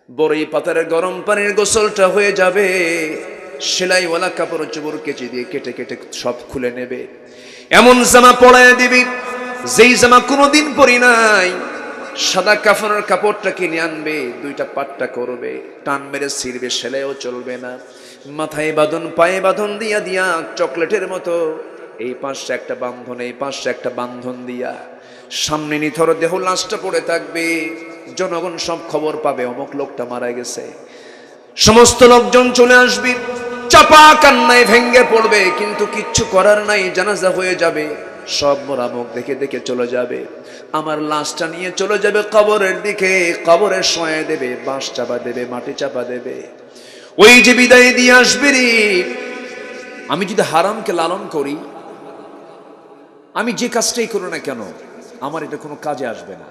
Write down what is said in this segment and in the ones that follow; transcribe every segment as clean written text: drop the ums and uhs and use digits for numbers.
বড়ই পাতার গরম পানির গোসলটা হয়ে যাবে, সেলাইওয়ালা কাপড় চোপড় কেচে দিয়ে কেটে কেটে সব খুলে নেবে। এমন জামা পরায় দিবি যেই জামা কোনোদিন পরি নাই। সাদা কাফনের কাপড়টা কিনে আনবে, দুইটা পাট্টা করবে, টান মেরে ছিঁড়বে, সেলাইও চলবে না। মাথায় বাঁধন, পায়ে বাঁধন দিয়া দিয়া চকলেটের মতো এই পাশে একটা বাঁধন, এই পাশে একটা বাঁধন দিয়া সামনে নিথর দেহ লাশটা পড়ে থাকবে। জনগণ সব খবর পাবে অমুক লোকটা মারা গেছে। সমস্ত লোকজন চলে আসবে, চাপা কান্নায় ভেঙ্গে পড়বে, কিন্তু কিচ্ছু করার নাই, জানাজা হয়ে যাবে। সব মোরা মুখ দেখে দেখে চলে যাবে। আমার লাশটা নিয়ে চলে যাবে কবরের দিকে, কবরে শোয়া দেবে, বাঁশ চাপা দেবে, মাটি চাপা দেবে। ওই যে বিদায় দিয়ে আসবে রে, আমি যদি হারামকে লালন করি, আমি যে কাজটাই করি না কেন, আমার এটা কোনো কাজে আসবে না।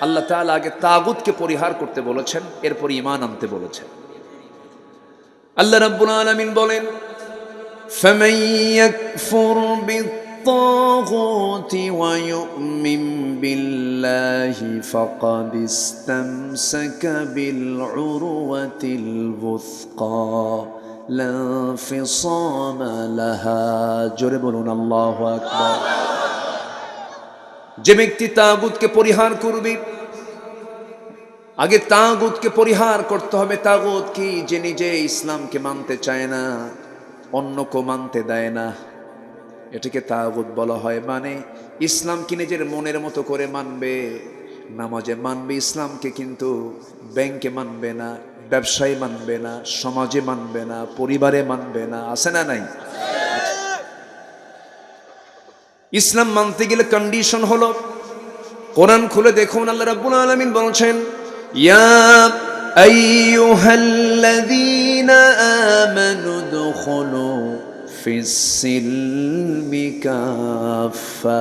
আল্লাহ তাআলা আগে তাগুতকে পরিহার করতে বলেছেন, এরপর ঈমান আনতে বলেছেন। আল্লাহ রাব্বুল আলামিন বলেন, ফামান ইয়াকফুর বিত-তাগুতি ওয়া ইউমিন বিল্লাহি ফাকাদ ইসতামসাকা বিল উরওয়াতিল বুসকা লা ফিসামা লাহা। জোরে বলুন আল্লাহু আকবার। যে ব্যক্তি তাগুতকে পরিহার করবে, আগে তাগুতকে পরিহার করতে হবে। তাগুত কি? যে নিজে ইসলামকে মানতে চায় না, অন্যকে মানতে দেয় না, এটাকে তাগুত বলা হয়। মানে ইসলামকে নিজের মনের মতো করে মানবে, নামাজে মানবে ইসলামকে, কিন্তু ব্যাংকে মানবে না, ব্যবসায় মানবে না, সমাজে মানবে না, পরিবারে মানবে না। আছে না নাই? ইসলাম মানতে গেলে কন্ডিশন হলো, কোরআন খুলে দেখুন, আল্লাহ রাব্বুল আলামিন বলছেন, ইয়া আইয়ুহাল্লাযীনা আমানু দুখুলু ফিস-সিলমি কাফা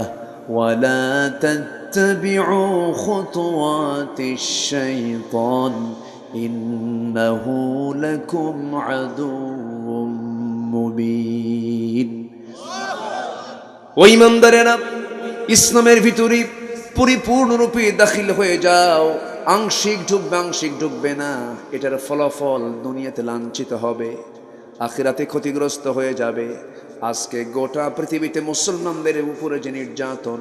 ওয়া লা তাত্তাবিউ খুতুওয়াতিশ শাইতান ইন্নাহু লাকুম আদুউম মুবিন। ও ঈমানদারেরা, ইসলামের ভিতরে পরিপূর্ণরূপে দাখিল হয়ে যাও। আংশিক ঢুকবে, আংশিক ঢুকবে না, এটার ফলাফল দুনিয়াতে লাঞ্ছিত হবে, আখিরাতে ক্ষতিগ্রস্ত হয়ে যাবে। আজকে গোটা পৃথিবীতে মুসলমানদের উপরে যে নির্যাতন,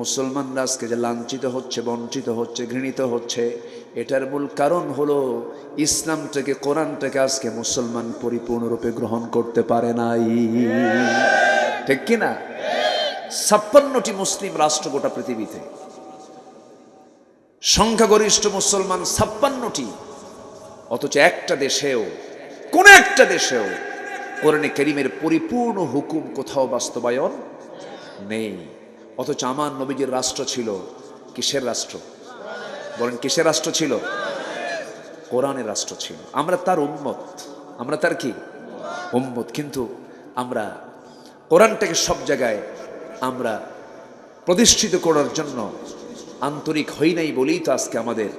মুসলমানরা আজকে যে লাঞ্ছিত হচ্ছে, বঞ্চিত হচ্ছে, ঘৃণিত হচ্ছে, এটার মূল কারণ হলো ইসলামটাকে, কোরআনটাকে আজকে মুসলমান পরিপূর্ণরূপে গ্রহণ করতে পারে নাই। ঠিক কিনা? 56টি মুসলিম রাষ্ট্র গোটা পৃথিবীতে, সংখ্যাগরিষ্ঠ মুসলমান 56টি, অথচ একটা দেশেও, কোন একটা দেশেও কোরআনে কারীমের পরিপূর্ণ হুকুম কোথাও বাস্তবায়ন নেই। অথচ আমার নবীজির রাষ্ট্র ছিল কিসের রাষ্ট্র? বলেন, কিসের রাষ্ট্র ছিল? কোরআনের রাষ্ট্র ছিল। আমরা তার উম্মত, আমরা তার কি উম্মত, কিন্তু আমরা কোরআনটাকে সব জায়গায় আমরা প্রতিষ্ঠিত করার জন্য আন্তরিক হই নাই বলেই তো আজকে আমাদের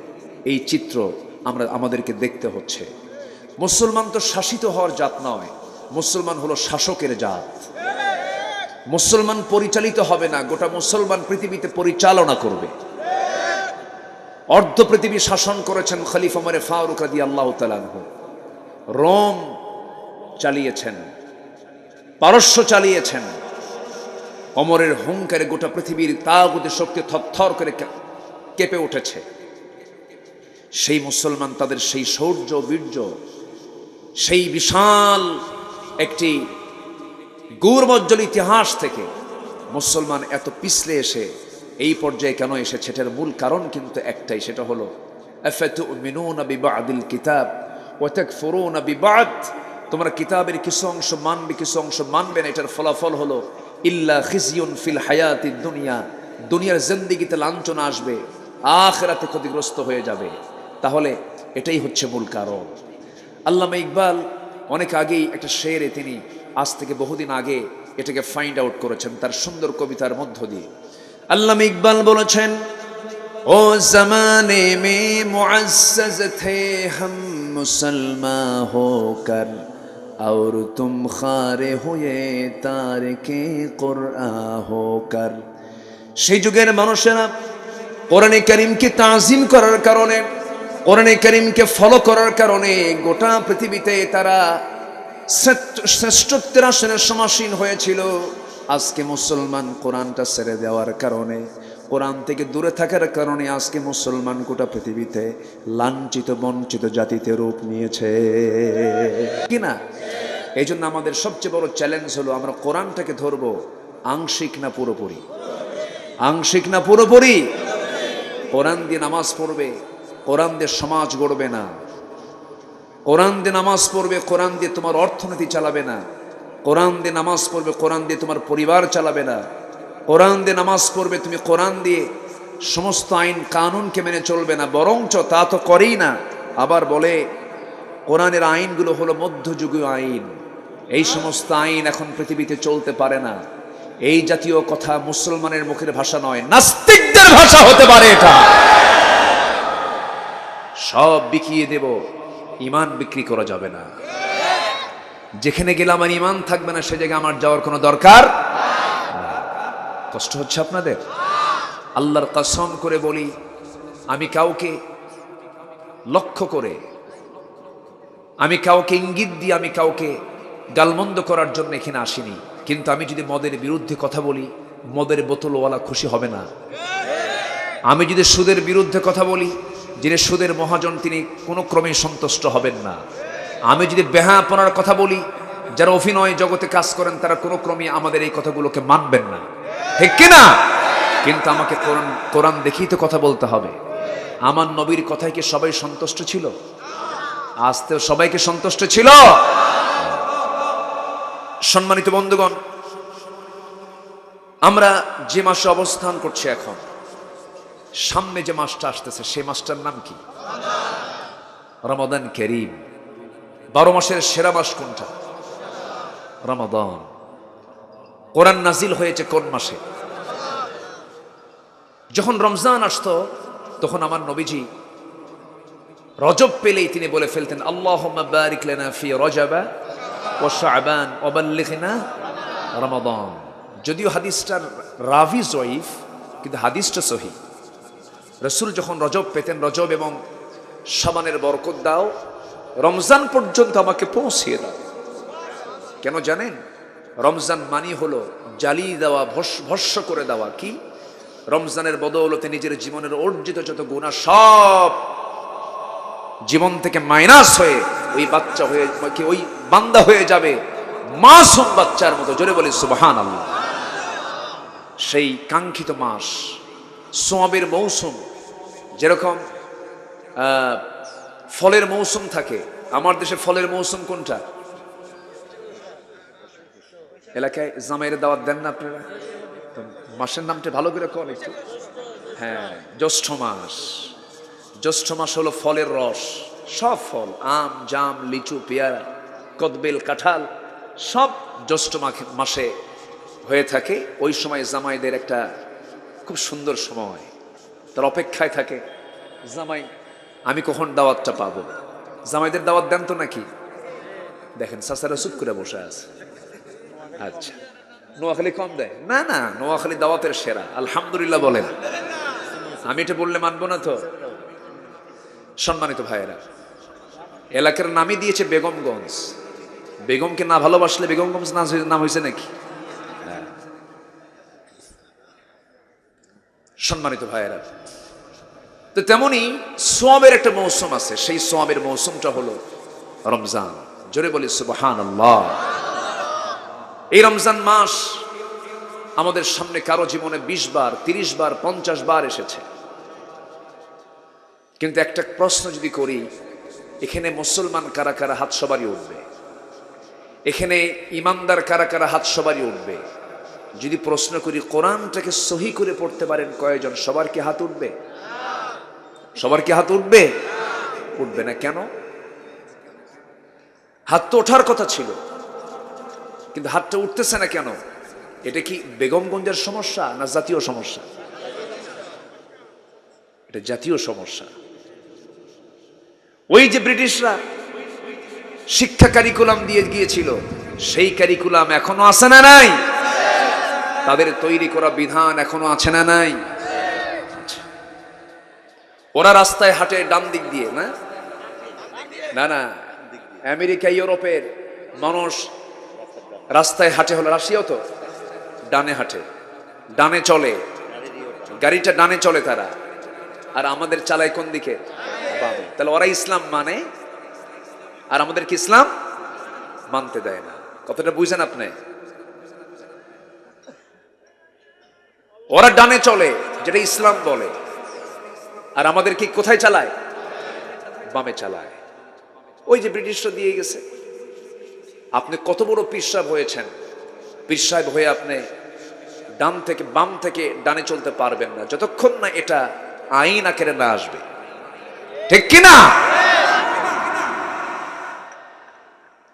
এই চিত্র আমাদেরকে দেখতে হচ্ছে। মুসলমান তো শাসিত হওয়ার জাত নয়, মুসলমান হলো শাসকের জাত। মুসলমান পরিচালিত হবে না, গোটা মুসলমান পৃথিবীতে পরিচালনা করবে। অর্ধ পৃথিবী শাসন করেছেন খলিফা ওমর ফারুক রাদিয়াল্লাহু তাআলা আনহু। রোম চালিয়েছেন, পারস্য চালিয়েছেন। ওমরের হুঙ্কারে গোটা পৃথিবীর তাগুতের শক্তি থরথর করে কেঁপে উঠেছে। সেই মুসলমান তাদের সেই শৌর্য, বীর্য, সেই বিশাল একটি গৌরবোজ্জ্বল ইতিহাস থেকে মুসলমান এত পিছলে এসে এই পর্যায়ে কেন এসেছে, এটার মূল কারণ কিন্তু একটাই, সেটা হলো আফাতুমিনুনা বিবাদিল কিতাব ওয়া তাকফুরুনা বিবাদ। তোমরা কিতাবের কিছু অংশ মানবে, কিছু অংশ মানবে না। এটার ফলাফল হলো ইল্লা খিজিয়ুন ফিল হায়াতিদ দুনিয়া, দুনিয়ার জিন্দেগিতে লাঞ্ছনা আসবে, আখিরাতে ক্ষতিগ্রস্ত হয়ে যাবে। তাহলে এটাই হচ্ছে মূল কারণ। আল্লামা ইকবাল অনেক আগেই একটা শেরে, তিনি আজ থেকে বহুদিন আগে এটাকে ফাইন্ড আউট করেছেন তার সুন্দর কবিতার মধ্য দিয়ে। আল্লামা ইকবাল বলেছেন, ও জমানে মে মুআজ্জাজ থে হাম মুসলমান হোকর और तुम खारे हुए तारिके कुरआन होकर। সেই যুগের মানুষেরা কোরআনে কারীমকে তাজিম করার কারণে কোরআনে কারীমকে ফলো করার কারণে গোটা পৃথিবীতে তারা শ্রেষ্ঠত্বের আসনে সমাসীন হয়েছিল। আজকে মুসলমান কোরআনটা ছেড়ে দেওয়ার কারণে, কোরআন থেকে দূরে থাকার কারণে আজকে মুসলমান গোটা পৃথিবীতে লাঞ্ছিত বঞ্চিত জাতিতে রূপ নিয়েছে কিনা। এই জন্য আমাদের সবচেয়ে বড় চ্যালেঞ্জ হলো আমরা কোরআনটাকে ধরবো আংশিক না পুরোপুরি, আংশিক না পুরোপুরি। কোরআন দিয়ে নামাজ পড়বে, কোরআন দিয়ে সমাজ গড়বে না। কোরআন দিয়ে নামাজ পড়বে, কোরআন দিয়ে তোমার অর্থনীতি চালাবে না। কোরআন দিয়ে নামাজ পড়বে, কোরআন দিয়ে তোমার পরিবার চালাবে না। কোরআন দিয়ে নামাজ পড়বে, তুমি কোরআন দিয়ে সমস্ত আইন কানুনকে মেনে চলবে না, বরঞ্চ তা তো করেই না। আবার বলে কোরআনের আইনগুলো হলো মধ্যযুগীয় আইন, এই সমস্ত আইন এখন পৃথিবীতে চলতে পারে না। এই জাতীয় কথা মুসলমানের মুখের ভাষা নয়, নাস্তিকদের ভাষা হতে পারে এটা। সব বিকিয়ে দেব, ইমান বিক্রি করা যাবে না। যেখানে গেলে আমার ইমান থাকবে না সে জায়গায় আমার যাওয়ার কোনো দরকার। কষ্ট হচ্ছে আপনাদের? আল্লাহর কসম করে বলি, আমি কাউকে লক্ষ্য করে, আমি কাউকে ইঙ্গিত দিয়ে, আমি কাউকে গালমন্দ করার জন্য এখানে আসিনি। কিন্তু আমি যদি মদের বিরুদ্ধে কথা বলি, মদের বোতলওয়ালা খুশি হবে না। আমি যদি সুদের বিরুদ্ধে কথা বলি, যিনি সুদের মহাজন তিনি কোনো ক্রমে সন্তুষ্ট হবেন না। আমি যদি বেহাপনার কথা বলি, যারা অভিনয় জগতে কাজ করেন তারা কোনো ক্রমে আমাদের এই কথাগুলোকে মানবেন না, ঠিক কিনা? কিন্তু আমাকে কোরআন দেখেই তো কথা বলতে হবে। আমার নবীর কথায় কি সবাই সন্তুষ্ট ছিল? আজতে সবাইকে সন্তুষ্ট ছিল? সম্মানিত বন্ধুগণ, আমরা যে মাসে অবস্থান করছি এখন, সামনে যে মাসটা আসতেছে সেই মাসটার নাম কি? রমাদান কারীম। 12 মাসের সেরা মাস কোনটা? রমাদান। কোরআন নাজিল হয়েছে কোন মাসে? যখন রমজান আসতো তখন আমার নবীজি রজব পেলেই তিনি বলে ফেলতেন, আল্লাহুম্মা বারিক লানা ফি রজবা ওয়া শাবান ওয়া বাল্লিগনা রমাদান। যদিও হাদিসটার রাভি জয়ীফ, কিন্তু হাদিসটা সহিহ। রাসূল যখন রজব পেতেন, রজব এবং শাবানের বরকত দাও, রমজান পর্যন্ত আমাকে পৌঁছিয়ে দাও। কেন জানেন? রমজান মানি হলো জ্বালিয়ে দেওয়া, ভস্য করে দেওয়া। কি? রমজানের বদৌলতে নিজের জীবনের অর্জিত যত গুনাহ সব জীবন থেকে মাইনাস হয়ে ওই বাচ্চা হয়ে, ওই বান্দা হয়ে যাবে মাসুম বাচ্চার মতো। জোরে বলি সুবহানাল্লাহ। সেই কাঙ্ক্ষিত মাস, সোয়াবের মৌসুম। যেরকম ফলের মৌসুম থাকে, আমার দেশে ফলের মৌসুম কোনটা? এলাকায় জামাইয়ের দাওয়াত দেন না আপনারা? মাসের নামটা ভালো করে কোন একটু। হ্যাঁ, জ্যৈষ্ঠ মাস। জ্যৈষ্ঠ মাস হলো ফলের রস। সব ফল, আম, জাম, লিচু, পেয়ারা, কদবেল, কাঁঠাল সব জ্যৈষ্ঠ মাসে হয়ে থাকে। ওই সময় জামাইদের একটা খুব সুন্দর সময়, তার অপেক্ষায় থাকে জামাই আমি কখন দাওয়াতটা পাবো। জামাইদের দাওয়াত দেন তো নাকি? দেখেন চাচারা চুপ করে বসে আছে। আচ্ছা, নোয়াখালী কম দেয়? না না, নোয়াখালী দাওয়াতের সেরা, আলহামদুলিল্লাহ বলেন। আমি এটা বললে মানবো না তো। সম্মানিত ভাইয়েরা, এলাকার নামই দিয়েছে বেগমগঞ্জ। বেগমকে না ভালোবাসলে বেগমগঞ্জ নাম হয়েছে নাকি? সম্মানিত ভাইয়েরা, তো তেমনি সোয়াবের একটা মৌসুম আছে, সেই সোয়াবের মৌসুমটা হলো রমজান। জোরে বলি সুবহানাল্লাহ। এই রমজান মাস আমাদের সামনে কারো জীবনে 20 বার, 30 বার, 50 বার এসেছে। কিন্তু একটা প্রশ্ন যদি করি, এখানে মুসলমান কারা কারা হাত সবারই উঠবে? এখানে ইমানদার কারা কারা হাত সবারই উঠবে? যদি প্রশ্ন করি কোরআনটাকে সহি করে পড়তে পারেন কয়জন? সবার কি হাত উঠবে? সবার কি হাত উঠবে? উঠবে না। কেন? হাত তো ওঠার কথা ছিল, কিন্তু হাতটা উঠতেছে না কেন? এটা কি বেগমগঞ্জের সমস্যা না জাতীয় সমস্যা? এটা জাতীয় সমস্যা। ওই যে ব্রিটিশরা শিক্ষা কারিকুলাম দিয়ে গিয়েছিল, সেই কারিকুলাম এখনো আছে না নাই? তাদের তৈরি করা বিধান এখনো আছে না নাই? ওরা রাস্তায় হাঁটে ডান দিক দিয়ে, না না না, আমেরিকা ইউরোপের মানুষ রাস্তায় হাঁটে হলো, রাশিয়াও তো ডানে হাঁটে, ডানে চলে, গাড়িটা ডানে চলে তারা, আর আমাদের চালায় কোন দিকে? বামে। তাহলে ওরা ইসলাম মানে, আর আমাদের কি ইসলাম মানতে দেয় না। কথাটা বুঝেন আপনি? ওরা ডানে চলে, যেটা ইসলাম বলে, আর আমাদের কি কোথায় চালায়? বামে চালায়। ওই যে ব্রিটিশরা দিয়ে গেছে। আপনি কত বড় পীর সাহেব হয়েছেন, পীর সাহেব হয়ে আপনি ডান থেকে বাম থেকে ডানে চলতে পারবেন না যতক্ষণ না এটা আইন আকারে না আসবে, ঠিক কিনা?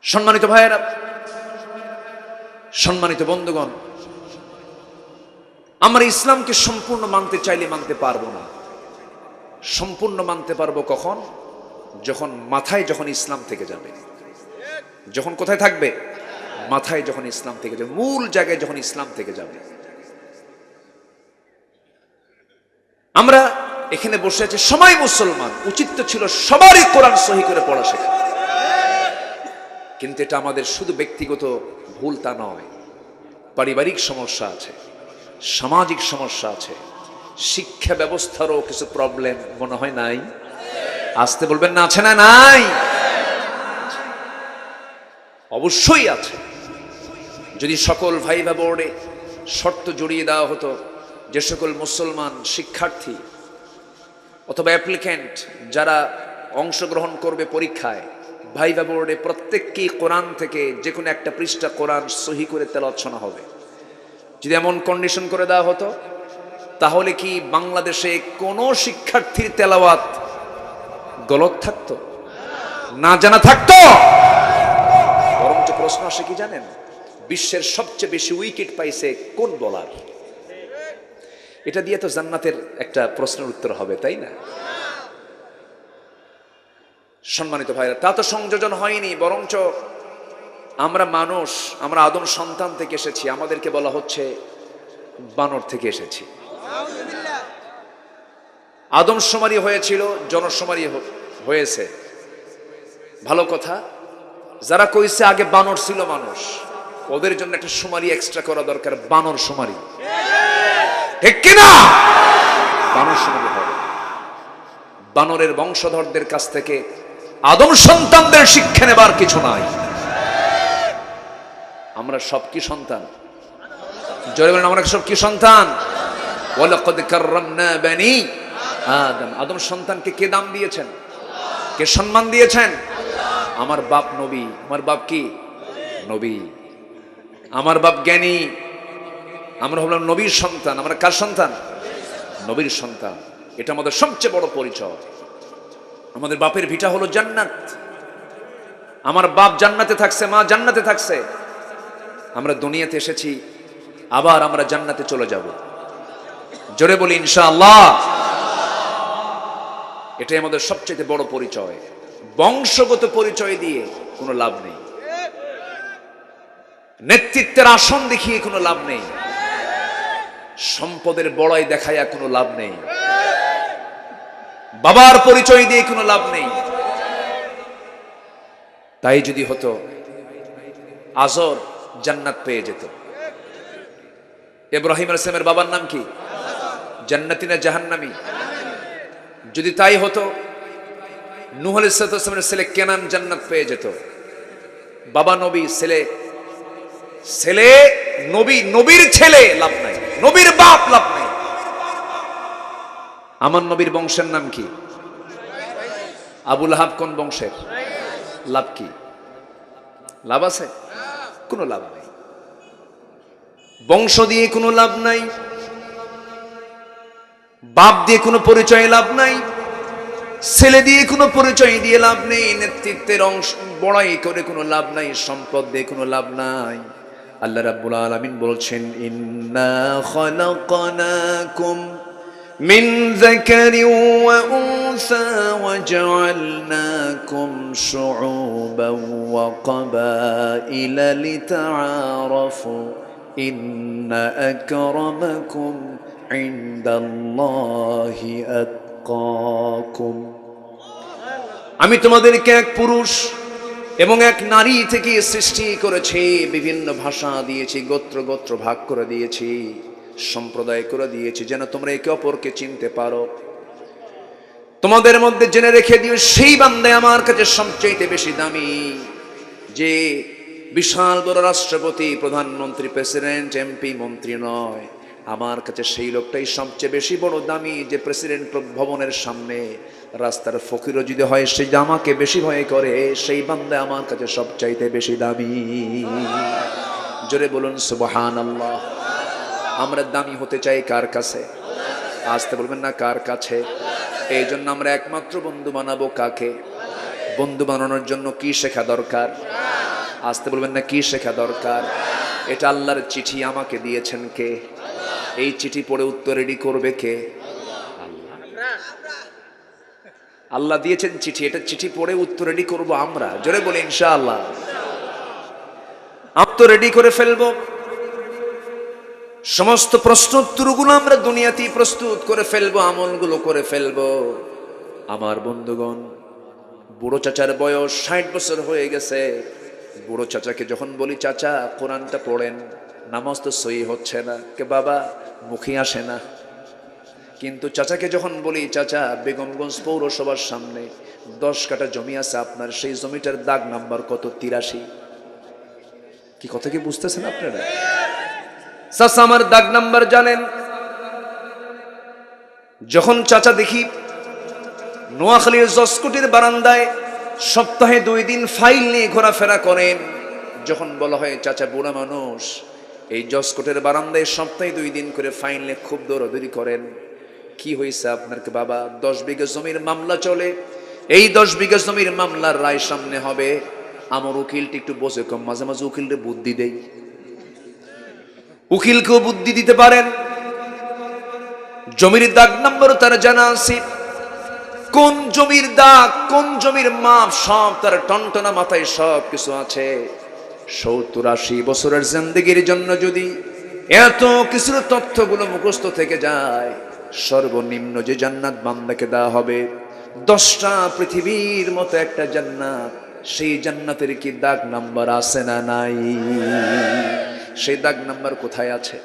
সম্মানিত ভাইয়েরা, সম্মানিত বন্ধুগণ, আমরা ইসলামকে সম্পূর্ণ মানতে চাইলে মানতে পারবো না। সম্পূর্ণ মানতে পারবো কখন? যখন মাথায় যখন ইসলাম থেকে যাবে। যখন কোথায় থাকবে? মাথায় যখন ইসলাম থেকে যাবে, মূল জায়গায় যখন ইসলাম থেকে যাবে। আমরা এখানে বসে আছি সবাই মুসলমান, উচিত তো ছিল সবারই কোরআন সহি করে পড়া শেখা, কিন্তু এটা আমাদের শুধু ব্যক্তিগত ভুল তা নয়, পারিবারিক সমস্যা আছে, সামাজিক সমস্যা আছে, শিক্ষা ব্যবস্থারও কিছু প্রবলেম মনে হয় নাই? আসতে বলবেন না, আছে না? নাই, অবশ্যই আছে। যদি সকল ভাইভা বোর্ডে শর্ত জড়িয়ে দেওয়া হতো যে সকল মুসলমান শিক্ষার্থী অথবা অ্যাপ্লিক্যান্ট যারা অংশগ্রহণ করবে পরীক্ষায়, ভাইভা বোর্ডে প্রত্যেককেই কোরআন থেকে যে কোনো একটা পৃষ্ঠা কোরআন সহি করে তেলাওয়াত শোনা হবে, যদি এমন কন্ডিশন করে দেওয়া হতো, তাহলে কি বাংলাদেশে কোনো শিক্ষার্থীর তেলাওয়াত গলত থাকতো? না জানা থাকতো? বরঞ্চ প্রশ্ন আসে কি জানেন? বিশ্বের সবচেয়ে বেশি উইকেট পাইছে কোন বোলার? এটা দিয়ে তো জান্নাতের একটা প্রশ্নের উত্তর হবে, তাই না? সম্মানিত ভাইরা, তা তো সংযোজন হয়নি, বরঞ্চ আমরা মানুষ, আমরা আদম সন্তান থেকে এসেছি, আমাদেরকে বলা হচ্ছে বানর থেকে এসেছি। আদম শুমারি হয়েছিল, জনশুমারি হয়েছে, ভালো কথা। যারা কইছে আগে বানর ছিল মানুষ, ওদের জন্য একটা শুমারি এক্সট্রা করা দরকার, বানর শুমারি, ঠিক কিনা? বানর শুমারি হবে। বানরের বংশধরদের কাছ থেকে আদম সন্তানদের শিক্ষা নেবার কিছু নাই। আমরা সব কি সন্তান? জোরে বলেন, আমরা সব কি সন্তান? ওয়ালাকাদ কাররামনা বানি আদম। আদম সন্তানকে কে দাম দিয়েছেন? কে সম্মান দিয়েছেন? আমার বাপ নবী। আমার বাপ কি? নবী। আমার বাপ জ্ঞানী। আমরা হলাম নবীর সন্তান। আমরা কার সন্তান? নবীর সন্তান। এটা আমাদের সবচেয়ে বড় পরিচয়। আমাদের বাপের ভিটা হলো জান্নাত। আমার বাপ জান্নাতে থাকছে, মা জান্নাতে থাকছে। আমরা দুনিয়াতে এসেছি, আবার আমরা জান্নাতে চলে যাব। জোরে বলি ইনশাআল্লাহ। এটাই আমাদের সবচেয়ে বড় পরিচয়। বংশগত পরিচয় দিয়ে কোনো লাভ নেই, নেতৃত্বের আসন দেখিয়ে কোনো লাভ নেই, সম্পদের বড়াই দেখাইয়া কোনো লাভ নেই, বাবার পরিচয় দিয়ে কোনো লাভ নেই। তাই যদি হতো, আজর জান্নাত পেয়ে যেত। ইব্রাহিম আলাইহিস সালামের বাবার নাম কি? জান্নাতি না জাহান্নামী? যদি তাই হতো, নূহ আলাইহিস সালামের ছেলে কেনান জান্নাত পেয়ে যেত। বাবা নবী, ছেলে নবী, নবীর ছেলে লাভ নাই, নবীর বাপ লাভ নাই। আমার নবীর বংশের নাম কি? আবুল আহাব কোন বংশের? লাভ কি? লাভ আছে? কোনো লাভ নাই। বংশ দিয়ে কোনো লাভ নাই, বাপ দিয়ে কোনো পরিচয় লাভ নাই, ছেলে দিয়ে কোনো পরিচয় দিয়ে লাভ নেই, নেতৃত্বের অংশ বড়াই করে কোনো লাভ নাই, সম্পদ দিয়ে কোনো লাভ নাই। আল্লাহ রাব্বুল আলামিন বলছেন, ইন্না খালাকনাকুম মিন যাকারিন ওয়া উনসা ওয়া জাআলনাকুম শুউবান ওয়া ক্বাবাইলা লিতাআরাফু ইন্না আকরামাকুম ইনদাল্লাহি أتقاكم আমি তোমাদেরকে এক পুরুষ এবং এক নারী থেকে সৃষ্টি করেছি, বিভিন্ন ভাষা দিয়েছি, গোত্র গোত্র ভাগ করে দিয়েছি, সম্প্রদায় করে দিয়েছি, যেন তোমরা একে অপরকে চিনতে পারো। তোমাদের মধ্যে জেনে রেখে দিও, সেই বান্দা আমার কাছে সবচেয়ে বেশি দামি, যে বিশাল বড় রাষ্ট্রপতি, প্রধানমন্ত্রী, প্রেসিডেন্ট, এমপি, মন্ত্রী নয়, আমার কাছে সেই লোকটাই সবচেয়ে বেশি বড় দামি, যে প্রেসিডেন্ট ভবনের সামনে রাস্তার ফকিরও যদি হয়, সে যে আমাকে বেশি ভয় করে, সেই বান্দা আমার কাছে সবচাইতে বেশি দামি। জোরে বলুন সুবহানাল্লাহ। আমরা দামি হতে চাই কার কাছে? আসতে বলবেন না, কার কাছে? এই জন্য আমরা একমাত্র বন্ধু বানাবো কাকে? বন্ধু বানানোর জন্য কি শেখা দরকার? আসতে বলবেন না, কি শেখা দরকার? এটা আল্লাহর চিঠি, আমাকে দিয়েছেন কে? এই চিঠি পড়ে উত্তর রেডি করবে কে? আল্লাহ দিয়েছেন চিঠি, এটা চিঠি পড়ে উত্তর রেডি করব আমরা। জোরে বলি ইনশাআল্লাহ। আপ তো রেডি করে ফেলবো, সমস্ত প্রশ্ন উত্তরগুলো আমরা দুনিয়াতেই প্রস্তুত করে ফেলবো, আমলগুলো করে ফেলবো। আমার বন্ধুগণ, বুড়ো চাচার বয়স 60 বছর হয়ে গেছে। বুড়ো চাচাকে যখন বলি, চাচা কোরআনটা পড়েন, নামাজ তো সহি হচ্ছে না, কে বাবা মুখে আসে না। কিন্তু চাচাকে যখন বলি, চাচা বেগমগঞ্জ পৌরসভার সামনে 10 কাঠা জমি আছে আপনার, সেই জমিটার দাগ নাম্বার কত? 83। কি কথা কি বুঝতেছেন আপনারা? চাচা আমার দাগ নাম্বার জানেন। যখন চাচা দেখি নোয়াখালীর জসকোটির বারান্দায় সপ্তাহে 2 দিন ফাইল নিয়ে ঘোরাফেরা করেন, যখন বলা হয় চাচা বুড়া মানুষ, এই জসকোটের বারান্দায় সপ্তাহে 2 দিন করে ফাইল নিয়ে খুব দৌড়াদৌড়ি করেন, কি হয়েছে আপনার? বাবা 10 বিঘা জমির মামলা চলে, এই 10 বিঘা জমির মামলার রায় সামনে হবে, আমার উকিলটি একটু বসে কম, মাঝে মাঝে উকিলরে বুদ্ধি দেই, উকিলকেও বুদ্ধি দিতে পারেন। জমির দাগ নাম্বার তার জানা আছে, কোন জমির দাগ, কোন জমির মাপ, সব তার টনটনা মাথায় সব কিছু আছে। 70-80 বছরের জিন্দেগির জন্য যদি এত কিছুর তথ্যগুলো মুখস্থ থেকে যায়, সর্বনিম্ন যে জান্নাত বান্দাকে দেওয়া হবে 10টা পৃথিবীর মতো একটা জান্নাত, সেই জান্নাতের কি দাগ নাম্বার আছে না নাই? সেই দাগ নাম্বার কোথায় আছে?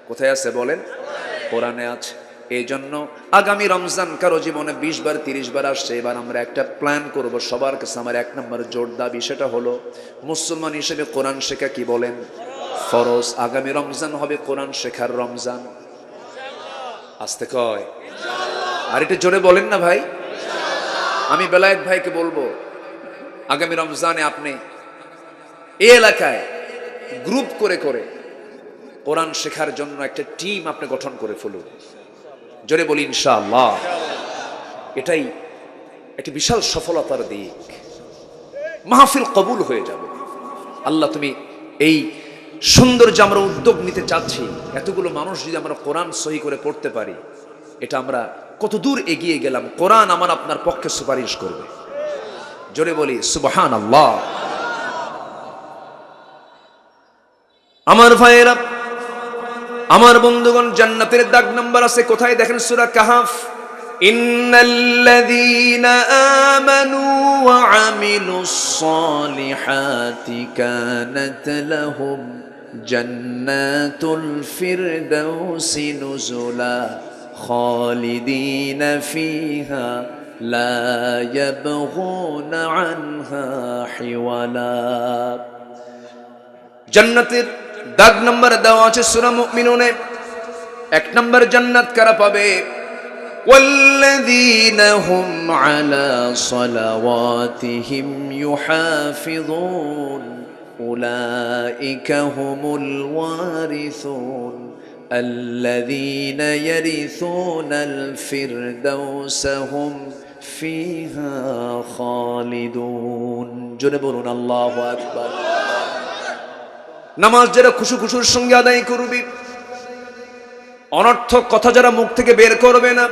কোথায় আছে বলেন? কোরআনে আছে। এই জন্য আগামী রমজান কারো জীবনে 20 বার 30 বার আসছে, এবার আমরা একটা প্ল্যান করব। সবার কাছে আমার 1 নম্বর জোর দাবি, সেটা হলো মুসলমান হিসেবে কোরআন শেখা কি বলেন? ফরজ। আগামী রমজান হবে কোরআন শেখার রমজান। আসতে কয় আর এটা জোরে বলেন না ভাই। আমি বেলায়েত ভাইকে বলবো, আগামী রমজানে আপনি এই এলাকায় গ্রুপ করে করে কোরআন শেখার জন্য একটা টিম আপনি গঠন করে ফেলুন। জোরে বলি ইনশাআল্লাহ। এটাই একটি বিশাল সফলতার দিক, মাহফিল কবুল হয়ে যাবে। আল্লাহ তুমি এই সুন্দর যে আমরা উদ্যোগ নিতে চাচ্ছি, এতগুলো মানুষ যদি আমরা কোরআন সহি করে পড়তে পারি, এটা আমরা কত দূর এগিয়ে গেলাম। কোরআন আমার আপনার পক্ষে সুপারিশ করবে। জোরে বলি সুবহানাল্লাহ। আমার ভাইয়েরা, আমার বন্ধুগণ, জান্নাতের দাগ নাম্বার আছে কোথায় দেখেন? সূরা কাহাফ, ইন্নাল্লাযীনা আমানু ওয়া আমিলুস সালিহাতি কানাত লাহুম জান্নাতুল ফিরদাউসি নুজুলা খালিদিনা ফিহা লা ইয়াবগুনা আনহা হিওয়ালা। জান্নাতের দাগ নাম্বার দেওয়া আছে সূরা মুমিনুনে। 1 নম্বর জান্নাত কারা পাবে? ওয়াল্লাযীনা হুম আলা সালাওয়াতিহিম ইউহাফিযুন উলাইকা হুমুল ওয়ারিসুন আল্লাযীনা ইয়ারিসুনাল ফিরদাউসা হুম ফিহা খালিদুন। জোরে বলুন আল্লাহু আকবার। নামাজ যারা খুশুর সঙ্গে আদায় করবে, অনর্থক কথা যারা মুখ থেকে বের করবে না,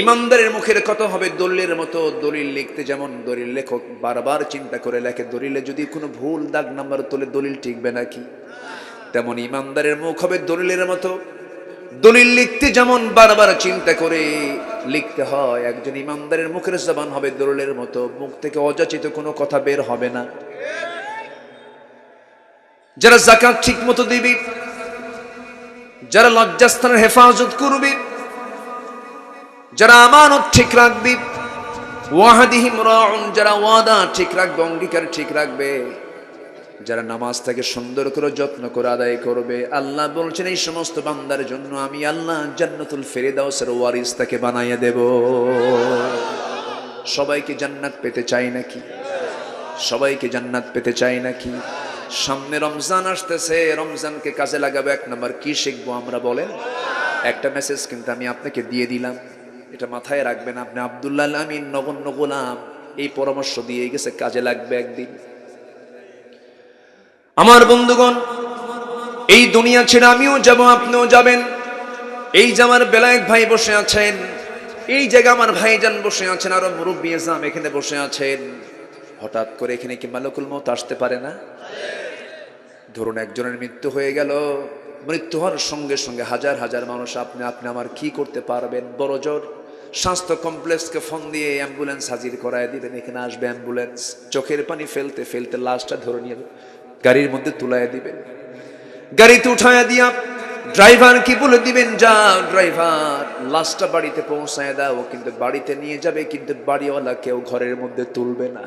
ইমানদারের মুখের কথা হবে দলিলের মতো। দলিল লিখতে যেমন দলিল লেখক বারবার চিন্তা করে লেখে, দলিলে যদি কোনো ভুল দাগ নাম্বার তোলে দলিল টিকবে নাকি, তেমন ইমানদারের মুখ হবে দলিলের মতো। দলিল লিখতে যেমন বারবার চিন্তা করে, লিখতে হয় একজন ইমানদারের মুখের জবান হবে দরুলের মতো, মুখ থেকে অযাচিত কোনো কথা বের হবে না। যারা যাকাত ঠিক মতো দিবি, যারা লজ্জাস্থানের হেফাজত করবি, যারা আমানত ঠিক রাখবি, ওয়াহাদিহিম রাউন, যারা ওয়াদা ঠিক রাখবে, অঙ্গীকার ঠিক রাখবে, যারা নামাজটাকে সুন্দর করে যত্ন করে আদায় করবে, আল্লাহ বলছেন এই সমস্ত বান্দার জন্য আমি আল্লাহ জান্নাতুল ফেরদাউসের ওয়ারিস তাকে বানাইয়া দেব। সবাইকে জান্নাত পেতে চাই নাকি? সবাইকে জান্নাত পেতে চাই নাকি? সামনে রমজান আসতেছে, রমজানকে কাজে লাগাবো। এক নাম্বার কি শিখবো আমরা বলেন? একটা মেসেজ কিন্তু আমি আপনাকে দিয়ে দিলাম, এটা মাথায় রাখবেন। আপনি আব্দুল্লাহ আল আমিন নগণ্য গোলাম এই পরামর্শ দিয়ে গেছে, কাজে লাগবে একদিন। আমার বন্ধুগণ, এই দুনিয়া ছেড়ে আমিও যাব, আপনিও যাবেন। এই যে আমার বেলায়েত ভাই বসে আছেন, এই জায়গা আমার ভাইজান বসে আছেন, আরো মুরব্বী আজম এখানে বসে আছেন। হঠাৎ করে এখানে কি মালাকুল মউত আসতে পারে না? ধরুন একজনের মৃত্যু হয়ে গেল, মৃত্যু হওয়ার সঙ্গে সঙ্গে হাজার হাজার মানুষ আপনি আমার কি করতে পারবেন? বড় জোর স্বাস্থ্য কমপ্লেক্সকে ফোন দিয়ে অ্যাম্বুলেন্স হাজির করায় দিবেন, এখানে আসবে অ্যাম্বুলেন্স। চোখের পানি ফেলতে ফেলতে লাশটা ধরে নিয়ে গাড়ির মধ্যে তুলায় দিবেন, গাড়িতে উঠায়া দিয়া ড্রাইভার কি বলে দিবেন, যা ড্রাইভার লাশটা বাড়িতে পৌঁছায় দাও। কিন্তু বাড়িতে নিয়ে যাবে, কিন্তু বাড়িওয়ালা কেউ ঘরের মধ্যে তুলবে না,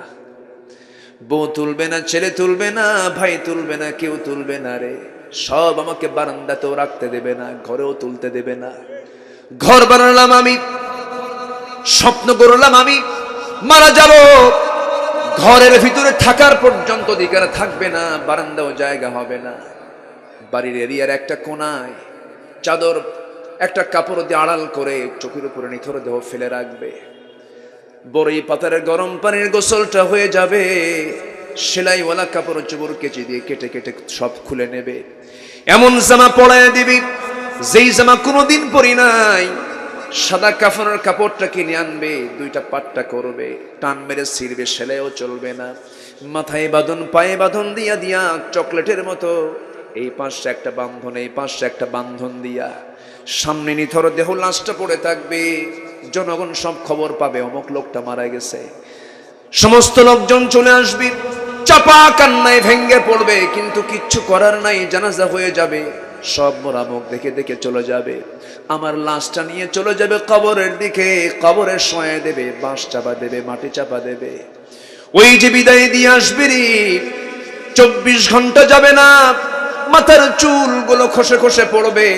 বউ তুলবে না, ছেলে তুলবে না, ভাই তুলবে না, কেউ তুলবে না রে। সব আমাকে বারান্দাতেও রাখতে দেবে না, ঘরেও তুলতে দেবে না। ঘর বানালাম আমি, স্বপ্ন করলাম আমি মারা যাব, ঘরের ভিতরে থাকার পর্যন্ত অধিকার থাকবে না, বারান্দাও জায়গা হবে না। বাড়ির এরিয়ার একটা কোনায় চাদর একটা কাপড় দিয়ে আড়াল করে চোখের উপরে নিথর দেহ ফেলে রাখবে। বড়ই পাতার গরম পানির গোসলটা হয়ে যাবে, সেলাইওয়ালা কাপড় চোপড় কেচি দিয়ে কেটে কেটে সব খুলে নেবে। এমন জামা পরায় দিবি যেই জামা কোনোদিন পরি নাই। সাদা কাফনের কাপড়টা কিনে আনবে, দুইটা পাট্টা করবে, টান মেরে ছিঁড়বে, সেলাইও চলবে না। মাথায় বাঁধন, পায়ে বাঁধন দিয়া দিয়া চকলেটের মতো এই পাশে একটা বাঁধন, এই পাশে একটা বাঁধন দিয়া সামনে নিথর দেহ লাশটা পড়ে থাকবে। জনগণ সব খবর পাবে অমুক লোকটা মারা গেছে। সমস্ত লোকজন চলে আসবে, চাপা কান্নায় ভেঙ্গে পড়বে, কিন্তু কিচ্ছু করার নাই, জানাজা হয়ে যাবে। সব মোরা মুখ দেখে দেখে চলে যাবে। আমার লাশটা নিয়ে চলে যাবে কবরের দিকে, কবরে শোয়া দেবে, বাঁশ চাপা দেবে, মাটি চাপা দেবে। ওই যে বিদায় দিয়ে আসবে রে, 24 ঘন্টা যাবে না, মাথার চুলগুলো খসে খসে পড়বে।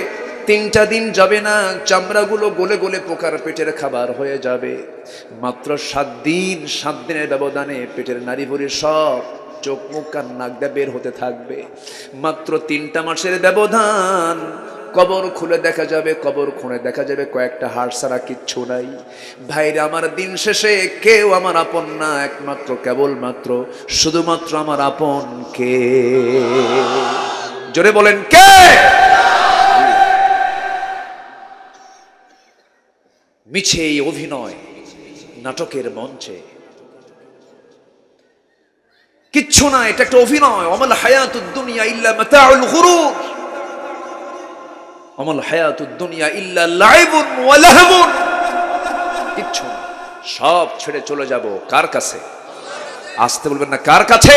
3টা দিন যাবে না, চামড়াগুলো গলে গলে পোকার পেটের খাবার হয়ে যাবে। মাত্র 7 দিন, 7 দিনের ব্যবধানে পেটের নাড়ি ভুঁড়ি সব চোখ মুখ কান নাক দিয়ে বের হতে থাকবে। মাত্র 3টা মাসের ব্যবধান, কবর খুলে দেখা যাবে, কবর খুঁড়ে দেখা যাবে কয়েকটা হাড় ছাড়া কিচ্ছু নাই। ভাইরে আমার দিন শেষে কেউ আমার আপন না, একমাত্র কেবলমাত্র শুধুমাত্র আমার আপন কে? জোরে বলেন কে? মিছে এই অভিনয় নাটকের মঞ্চে কিচ্ছু না, এটা একটা অভিনয়। অমাল হায়াতুদ দুনিয়া ইল্লা মাতাউল গুরুর, অমাল হায়াতুদ দুনিয়া ইল্লা লাইবুন ওয়া লাহবুন। কিচ্ছু না, সব ছেড়ে চলে যাব কার কাছে? আসতে বলবেন না, কার কাছে?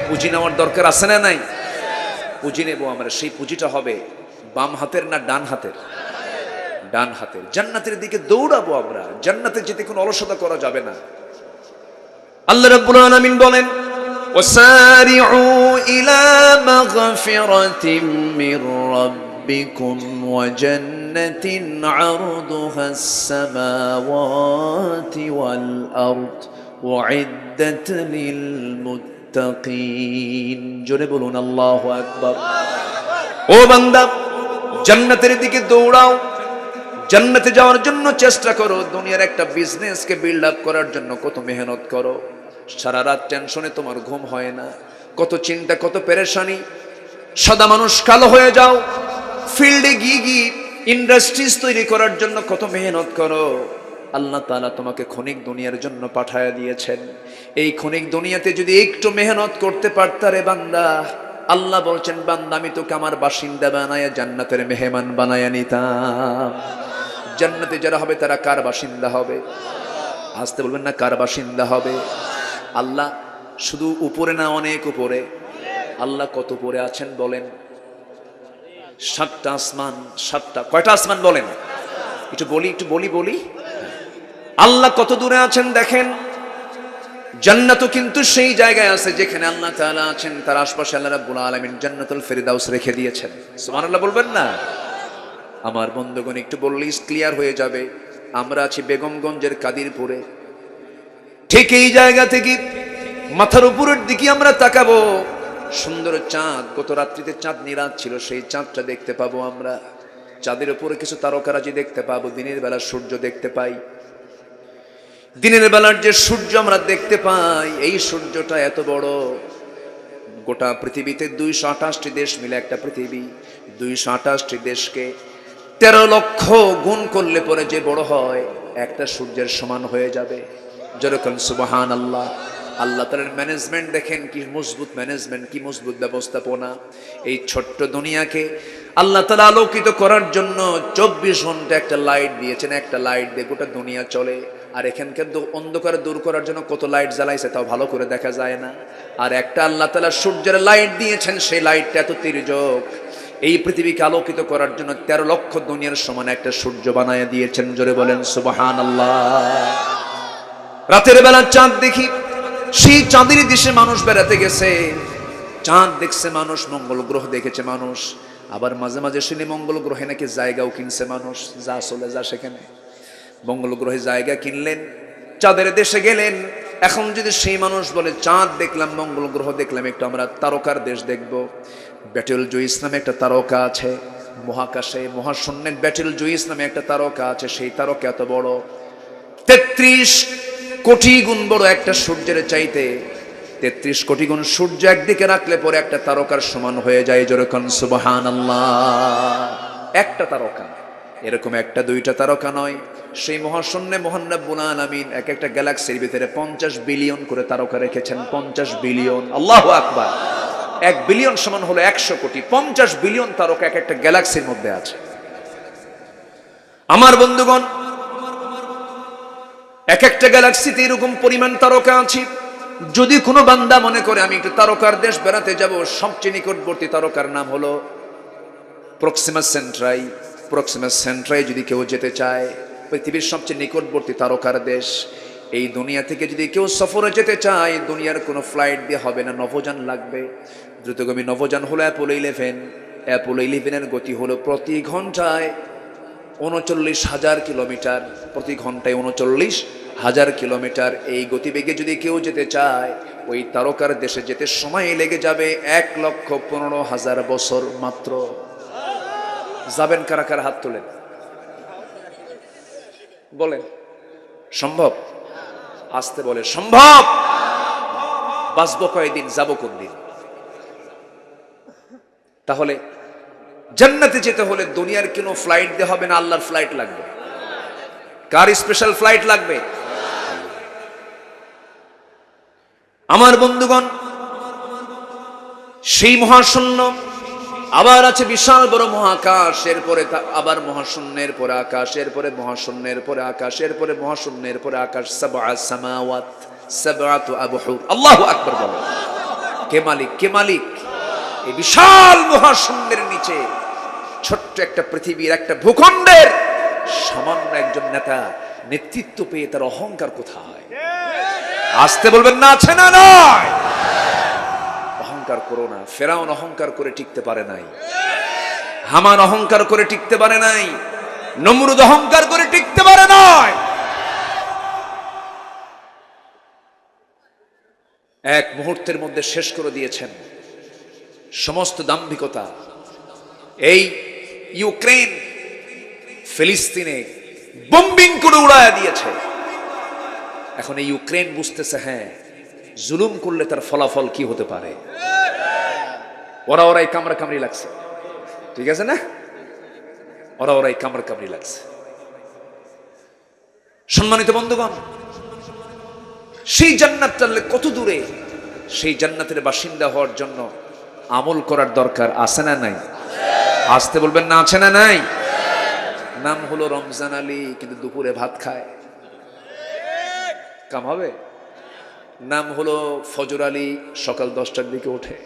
পুঁজি নেওয়ার দরকার আছে না নাই? পুঁজি নেবো আমরা, সেই পুঁজিটা হবে বাম হাতের না ডান হাতের? ডান হাতের। জান্নাতের দিকে দৌড়াবো আমরা, জান্নাতে যেতে কোনো অলসতা করা যাবে না। আল্লাহ রাব্বুল আলামিন বলেন, ওয়াসারিউ ইলা মাগফিরাতিম মির রাব্বিকুম ওয়া জান্নাতিন আরদুহাস সামাওয়াতি ওয়াল আরদ উইদ্দাত লিল মুত্তাকিন। জোরে বলুন আল্লাহু আকবার। ও বান্দা, জান্নাতের দিকে দৌড়াও, জান্নাতে যাওয়ার জন্য চেষ্টা করো। দুনিয়ার একটা বিজনেসকে বিল্ড আপ করার জন্য কত মেহনত করো, সারা রাত টেনশনে তোমার ঘুম হয় না, কত চিন্তা, কত পেরেশানি। সাদা মানুষ কালো হয়ে যাও, ফিল্ডে গিয়ে ইন্ডাস্ট্রিজ তৈরি করার জন্য কত মেহনত করো। আল্লাহ তাআলা তোমাকে ক্ষণিক দুনিয়ার জন্য পাঠায়া দিয়েছেন। এই ক্ষণিক দুনিয়াতে যদি একটু মেহনত করতে পারতারে বান্দা, আল্লাহ বলছেন বান্দা আমি তোকে আমার বাসিন্দা বানায়া জান্নাতের মেহমান বানায়া নিতাম। জান্নাতে যারা হবে তারা কার বাসিন্দা হবে? আসতে বলবেন না, কার বাসিন্দা হবে? আল্লাহ শুধু উপরে না, অনেক উপরে। আল্লাহ কত উপরে আছেন বলেন? 7টা আসমান। 7টা কয়টা আসমান বলেন? একটু বলি। আল্লাহ কত দূরে আছেন দেখেন। জান্নাতও কিন্তু সেই জায়গায় আছে যেখানে আল্লাহ তাআলা আছেন, তার আশপাশে আল্লাহ রাব্বুল আলামিন জান্নাতুল ফেরদাউস রেখে দিয়েছেন। সুবহানাল্লাহ বলবেন না? আমার বন্ধুগণ একটু বললেই ক্লিয়ার হয়ে যাবে। আমরা আছি বেগমগঞ্জের কাদিরপুরে। ঠিক এই জায়গা থেকে মাথার উপরের দিকে আমরা তাকাবো, সুন্দর চাঁদ, গত রাত্রিতে চাঁদনি রাত ছিল, সেই চাঁদটা দেখতে পাবো আমরা। চাঁদের উপরে কিছু তারকারাজি দেখতে পাবো। দিনের বেলা সূর্য দেখতে পাই। দিনের বেলার যে সূর্য আমরা দেখতে পাই, এই সূর্যটা এত বড়, গোটা পৃথিবীতে 228টি দেশ মিলে একটা পৃথিবী। 228টি দেশকে 13 লক্ষ গুণ করলে পরে যে বড় হয়, একটা সূর্যের সমান হয়ে যাবে। যেরকম সুবহানাল্লাহ। আল্লাহ তাআলার ম্যানেজমেন্ট দেখেন, কি মজবুত ম্যানেজমেন্ট, কি মজবুত ব্যবস্থাপনা। এই ছোট্ট দুনিয়াকে আল্লাহ তাআলা আলোকিত করার জন্য 24 ঘন্টা একটা লাইট দিয়েছেন। একটা লাইট দিয়ে গোটা দুনিয়া চলে। আর এখানকার অন্ধকার দূর করার জন্য কত লাইট জ্বালাইছে তাও ভালো করে দেখা যায় না। আর একটা আল্লাহ তাআলা সূর্যের লাইট দিয়েছেন, সেই লাইটটা এত তির্যক, এই পৃথিবীকে আলোকিত করার জন্য 13 লক্ষ দুনিয়ার সমান একটা সূর্য বানায় দিয়েছেন। জোরে বলেন সুবহানাল্লাহ। রাতের বেলা চাঁদ দেখি, সেই চাঁদের দেশে মানুষ বেড়াতে গেছে, চাঁদ দেখছে মানুষ, মঙ্গল গ্রহ দেখেছে মানুষ। আবার মাঝে মাঝে শুনি মঙ্গল গ্রহে নাকি জায়গাও কিনছে মানুষ। যা চলে যা সেখানে মঙ্গল গ্রহে জায়গা কিনলেন, চাঁদের দেশে গেলেন। এখন যদি সেই মানুষ বলে চাঁদ দেখলাম, মঙ্গল গ্রহ দেখলাম, একটু আমরা তারকার দেশ দেখব। ব্যাটেল জুইস নামে একটা তারকা আছে মহাকাশে, মহাশূন্যে ব্যাটেল জুইস নামে একটা তারকা আছে। সেই তারকা এত বড়, 33 কোটি গুণ বড় একটা সূর্যের চাইতে। 33 কোটি গুণ সূর্য একদিকে রাখলে পরে একটা তারকার সমান হয়ে যায়। যেরকম সুবহানাল্লাহ। একটা তারকা, এরকম একটা দুইটা তারকা নয়। সেই মহাশূন্যে মহান রব্বুল আলামিন এক একটা গ্যালাক্সির ভিতরে 50 বিলিয়ন করে তারকা রেখেছেন। 50 বিলিয়ন, আল্লাহু আকবার। 1 বিলিয়ন সমান হলো 100 কোটি। 50 বিলিয়ন তারকা এক একটা গ্যালাক্সির মধ্যে আছে। আমার বন্ধুগণ, এক একটা গ্যালাক্সিতে এরকম পরিমাণ তারকা আছে। যদি কোনো বান্দা মনে করে আমি একটু তারকার দেশ বেড়াতে যাব, সবচেয়ে নিকটবর্তী তারকার নাম হলো প্রক্সিমা সেন্ট্রাই। প্রক্সিমা সেন্ট্রাই যদি কেউ যেতে চায়, পৃথিবীর সবচেয়ে নিকটবর্তী তারকার দেশ। এই দুনিয়া থেকে যদি কেউ সফরে যেতে চায়, দুনিয়ার কোনো ফ্লাইট দিয়ে হবে না, নভোযান লাগবে। দ্রুতগামী নভোযান হলো অ্যাপোলো 11। অ্যাপোলো 11-এর গতি হলো প্রতি ঘন্টায় 39,000 কিলোমিটার। প্রতি ঘন্টায় 39,000 কিলোমিটার। এই গতিবেগে যদি কেউ যেতে চায়, ওই তারকার দেশে যেতে সময় লেগে যাবে 1,15,000 বছর মাত্র। যাবেন কারা কারা? হাত তোলেন, বলেন সম্ভব? আসতে বলে সম্ভব। বাঁচবো কয়দিন, যাবো কোন দিন? তাহলে জান্নাতে যেতে হলে দুনিয়ার কোনো ফ্লাইট দিয়ে হবে না, আল্লাহর ফ্লাইট লাগবে। কার স্পেশাল ফ্লাইট লাগবে? আমার বন্ধুগণ, সেই মহাশূন্য, আবার আছে বিশাল বড় মহাকাশ, এরপরে আবার মহাশূন্যের পরে আকাশ, এরপরে মহাশূন্যের পরে আকাশ, এরপরে মহাশূন্যের পরে আকাশ। সাবআ সামাওয়াত, সাবআতু আবহুর। আল্লাহু আকবার বলেন। কে মালিক? কে মালিক? এই বিশাল মহাশূন্যের নিচে ছোট্ট একটা পৃথিবীর, একটা ভূখণ্ডের সামান্য একজন নেতা নেতৃত্ব পেয়ে তার অহংকার কোথায়? আসতে বলবেন না, আছে না নয়? অহংকার করো না। ফেরাউন অহংকার করে টিকতে পারে নাই, হামান অহংকার করে টিকতে পারে নাই, নমরুদ অহংকার করে টিকতে পারে নাই। এক মুহূর্তের মধ্যে শেষ করে দিয়েছেন সমস্ত দাম্ভিকতা। এই ইউক্রেন ফিলিস্তিনে বোম্বিং করে উড়ায়া দিয়েছে। এখন এই ইউক্রেন বুঝতেছে, হ্যাঁ, জুলুম করলে তার ফলাফল কি হতে পারে। ওরাই কামড়া কামড়ি লাগছে, ঠিক আছে না? ওরাই কামড়া কামড়ি লাগছে। সম্মানিত বন্ধুগণ, সেই জান্নাতটা কত দূরে, সেই জান্নাতের বাসিন্দা হওয়ার জন্য আমল করার দরকার আছে না নাই? আসতে বলবেন না, আছে না নাই? নাম হলো রমজান আলী, কিন্তু দুপুরে ভাত খায়, কাম হবে? নাম হলো ফজর আলী, সকাল 10টার দিকে ওঠে।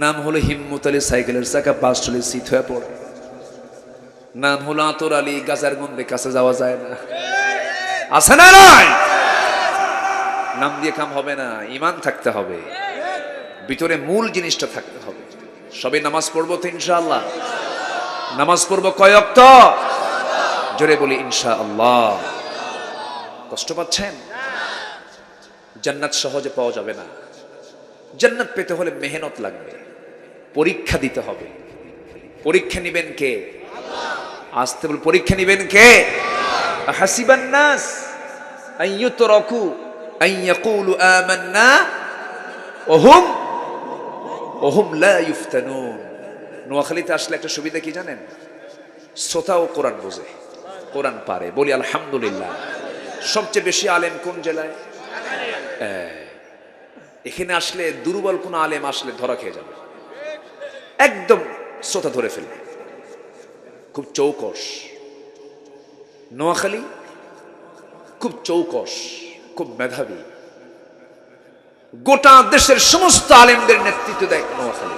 নাম হলো হিম্মত আলী, সাইকেলের চাকা পাঁচ চলে শীত হয়ে পড়ে। নাম হলো আতর আলী, গাজার গন্ধে কাছে যাওয়া যায় না, আছে না নাই? নাম দিয়ে কাম হবে না, ঈমান থাকতে হবে, ভিতরে মূল জিনিসটা থাকতে হবে। সবে নামাজ পড়বো তো ইনশাআল্লাহ? নামাজ পড়বো কয় ওয়াক্ত? জোরে বলি ইনশাআল্লাহ। কষ্ট পাচ্ছেন? জান্নাত সহজে পাওয়া যাবে না। জান্নাত পেতে হলে মেহনত লাগবে, পরীক্ষা দিতে হবে। পরীক্ষা নিবেন কে? আসতে বল, পরীক্ষা নিবেন কে? হাসিবান নাস আন ইউতরাকু আন ইয়াকুলু আমান্না ওয়া হুম লা ইফতানুন। নোয়াখালীতে আসলে একটা সুবিধা কি জানেন? শ্রোতাও কোরআন বোঝে, কোরআন পারে। বলি আলহামদুলিল্লাহ। সবচেয়ে বেশি আলেম কোন জেলায়? এখানে আসলে দুর্বল কোন আলেম আসলে ধরা খেয়ে যাবে, একদম শ্রোতা ধরে ফেলবে। খুব চৌকস নোয়াখালী, খুব চৌকস, খুব মেধাবী। গোটা দেশের সমস্ত আলেমদের নেতৃত্ব দেয় নোয়াখালী।